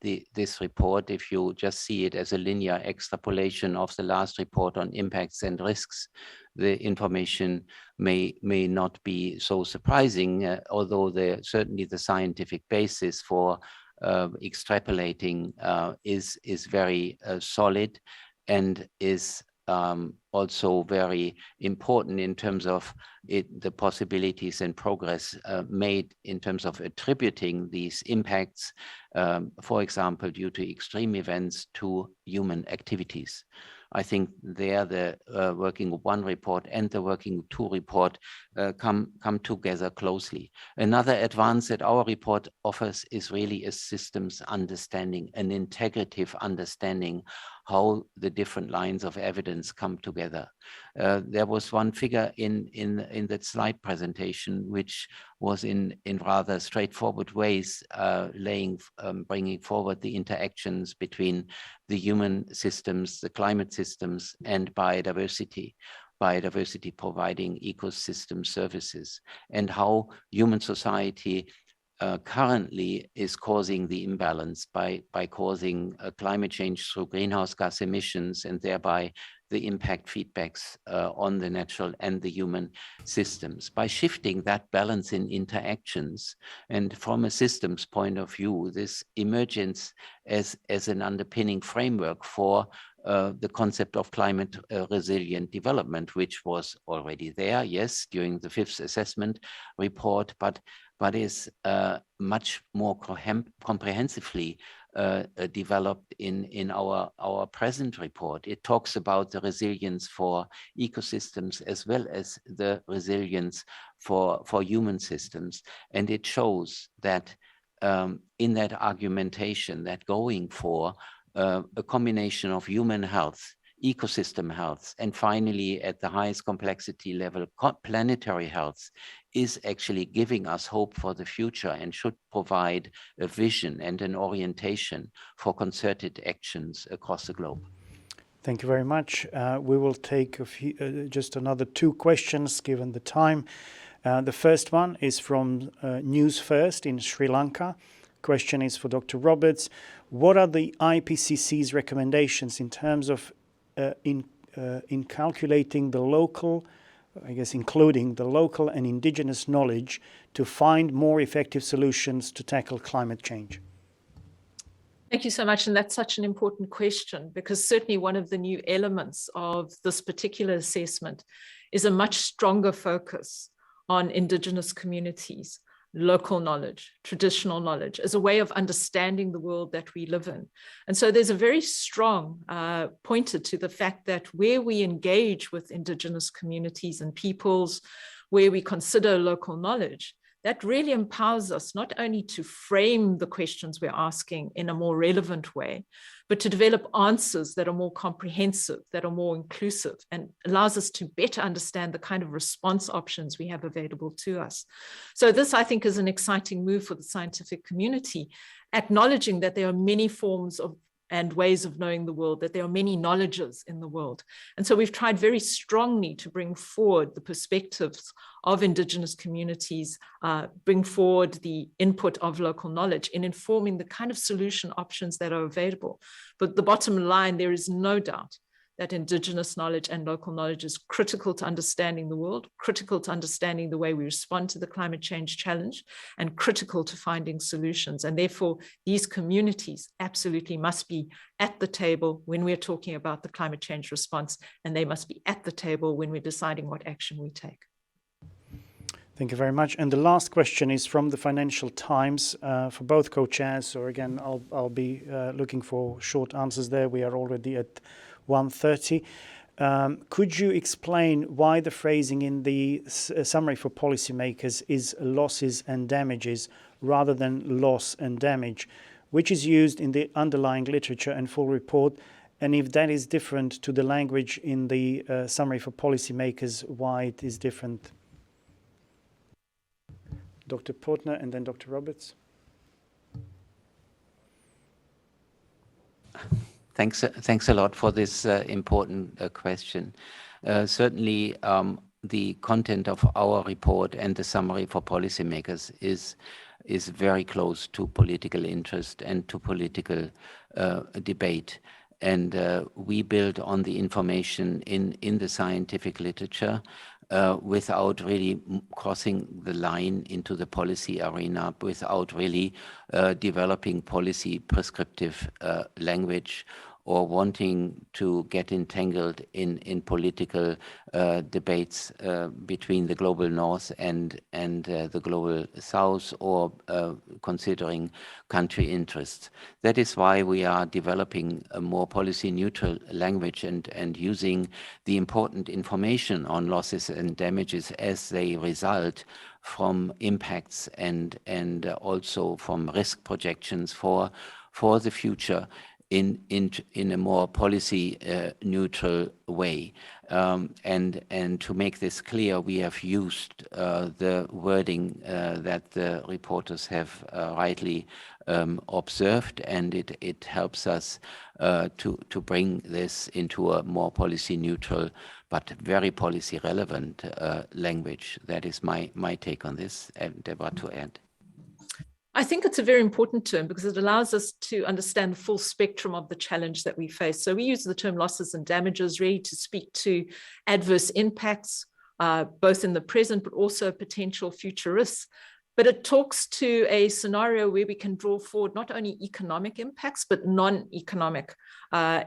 this report, if you just see it as a linear extrapolation of the last report on impacts and risks, the information may not be so surprising, although certainly the scientific basis for extrapolating is very solid and is also very important in terms of the possibilities and progress made in terms of attributing these impacts, for example, due to extreme events to human activities. I think there the Working Group 1 report and the Working Group 2 report come together closely. Another advance that our report offers is really a systems understanding, an integrative understanding how the different lines of evidence come together. There was one figure in that slide presentation which was in rather straightforward ways bringing forward the interactions between the human systems, the climate systems, and biodiversity providing ecosystem services, and how human society currently is causing the imbalance by causing climate change through greenhouse gas emissions, and thereby the impact feedbacks on the natural and the human systems. By shifting that balance in interactions, and from a systems point of view, this emerges as an underpinning framework for the concept of climate resilient development, which was already there, yes, during the 5th assessment report, but is much more comprehensively developed in our present report. It talks about the resilience for ecosystems as well as the resilience for human systems. And it shows that in that argumentation, that going for a combination of human health, ecosystem health, and finally at the highest complexity level, planetary health, is actually giving us hope for the future and should provide a vision and an orientation for concerted actions across the globe. Thank you very much. We will take just another 2 questions given the time. The first one is from News First in Sri Lanka. Question is for Dr. Roberts. What are the IPCC's recommendations in terms of in calculating the local, I guess including the local and indigenous knowledge to find more effective solutions to tackle climate change? Thank you so much. And that's such an important question, because certainly one of the new elements of this particular assessment is a much stronger focus on indigenous communities, local knowledge, traditional knowledge, as a way of understanding the world that we live in. And so there's a very strong pointer to the fact that where we engage with indigenous communities and peoples, where we consider local knowledge, that really empowers us not only to frame the questions we're asking in a more relevant way, but to develop answers that are more comprehensive, that are more inclusive, and allows us to better understand the kind of response options we have available to us. So this, I think, is an exciting move for the scientific community, acknowledging that there are many forms of and ways of knowing the world, that there are many knowledges in the world. And so we've tried very strongly to bring forward the perspectives of indigenous communities, bring forward the input of local knowledge in informing the kind of solution options that are available. But the bottom line, there is no doubt that indigenous knowledge and local knowledge is critical to understanding the world, critical to understanding the way we respond to the climate change challenge, and critical to finding solutions. And therefore, these communities absolutely must be at the table when we're talking about the climate change response, and they must be at the table when we're deciding what action we take. Thank you very much. And the last question is from the Financial Times for both co-chairs. So again, I'll be looking for short answers there. We are already at 1:30. Could you explain why the phrasing in the summary for policymakers is losses and damages rather than loss and damage, which is used in the underlying literature and full report, and if that is different to the language in the summary for policymakers, why it is different? Dr. Portner and then Dr. Roberts. Thanks a lot for this important question. Certainly, the content of our report and the summary for policymakers is very close to political interest and to political debate. And we build on the information in the scientific literature without really crossing the line into the policy arena, without really developing policy prescriptive language or wanting to get entangled in political debates between the global north and the global south, or considering country interests. That is why we are developing a more policy neutral language and using the important information on losses and damages as they result from impacts and also from risk projections for the future in a more policy neutral way. And to make this clear, we have used the wording that the reporters have rightly observed, and it helps us to bring this into a more policy neutral but very policy relevant language. That is my take on this. And Debra, to add. I think it's a very important term because it allows us to understand the full spectrum of the challenge that we face. So we use the term losses and damages really to speak to adverse impacts, both in the present, but also potential future risks. But it talks to a scenario where we can draw forward not only economic impacts, but non-economic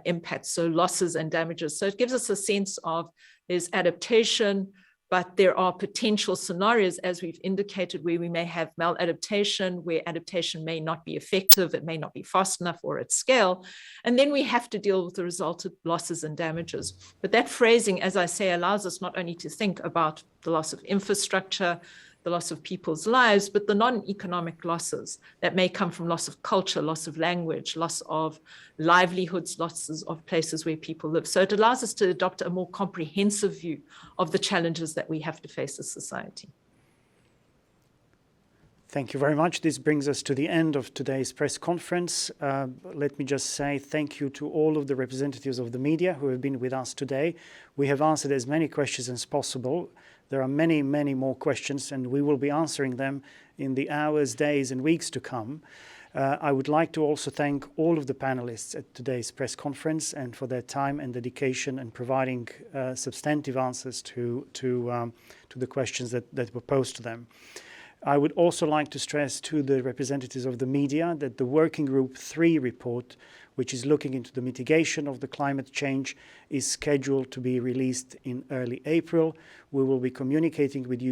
impacts, so losses and damages. So it gives us a sense of there's adaptation, but there are potential scenarios, as we've indicated, where we may have maladaptation, where adaptation may not be effective, it may not be fast enough or at scale. And then we have to deal with the resultant losses and damages. But that phrasing, as I say, allows us not only to think about the loss of infrastructure, the loss of people's lives, but the non-economic losses that may come from loss of culture, loss of language, loss of livelihoods, losses of places where people live. So it allows us to adopt a more comprehensive view of the challenges that we have to face as society. Thank you very much. This brings us to the end of today's press conference. Let me just say thank you to all of the representatives of the media who have been with us today. We have answered as many questions as possible. There are many, many more questions, and we will be answering them in the hours, days, and weeks to come. I would like to also thank all of the panelists at today's press conference and for their time and dedication and providing substantive answers to the questions that were posed to them. I would also like to stress to the representatives of the media that the Working Group 3 report, which is looking into the mitigation of the climate change, is scheduled to be released in early April. We will be communicating with you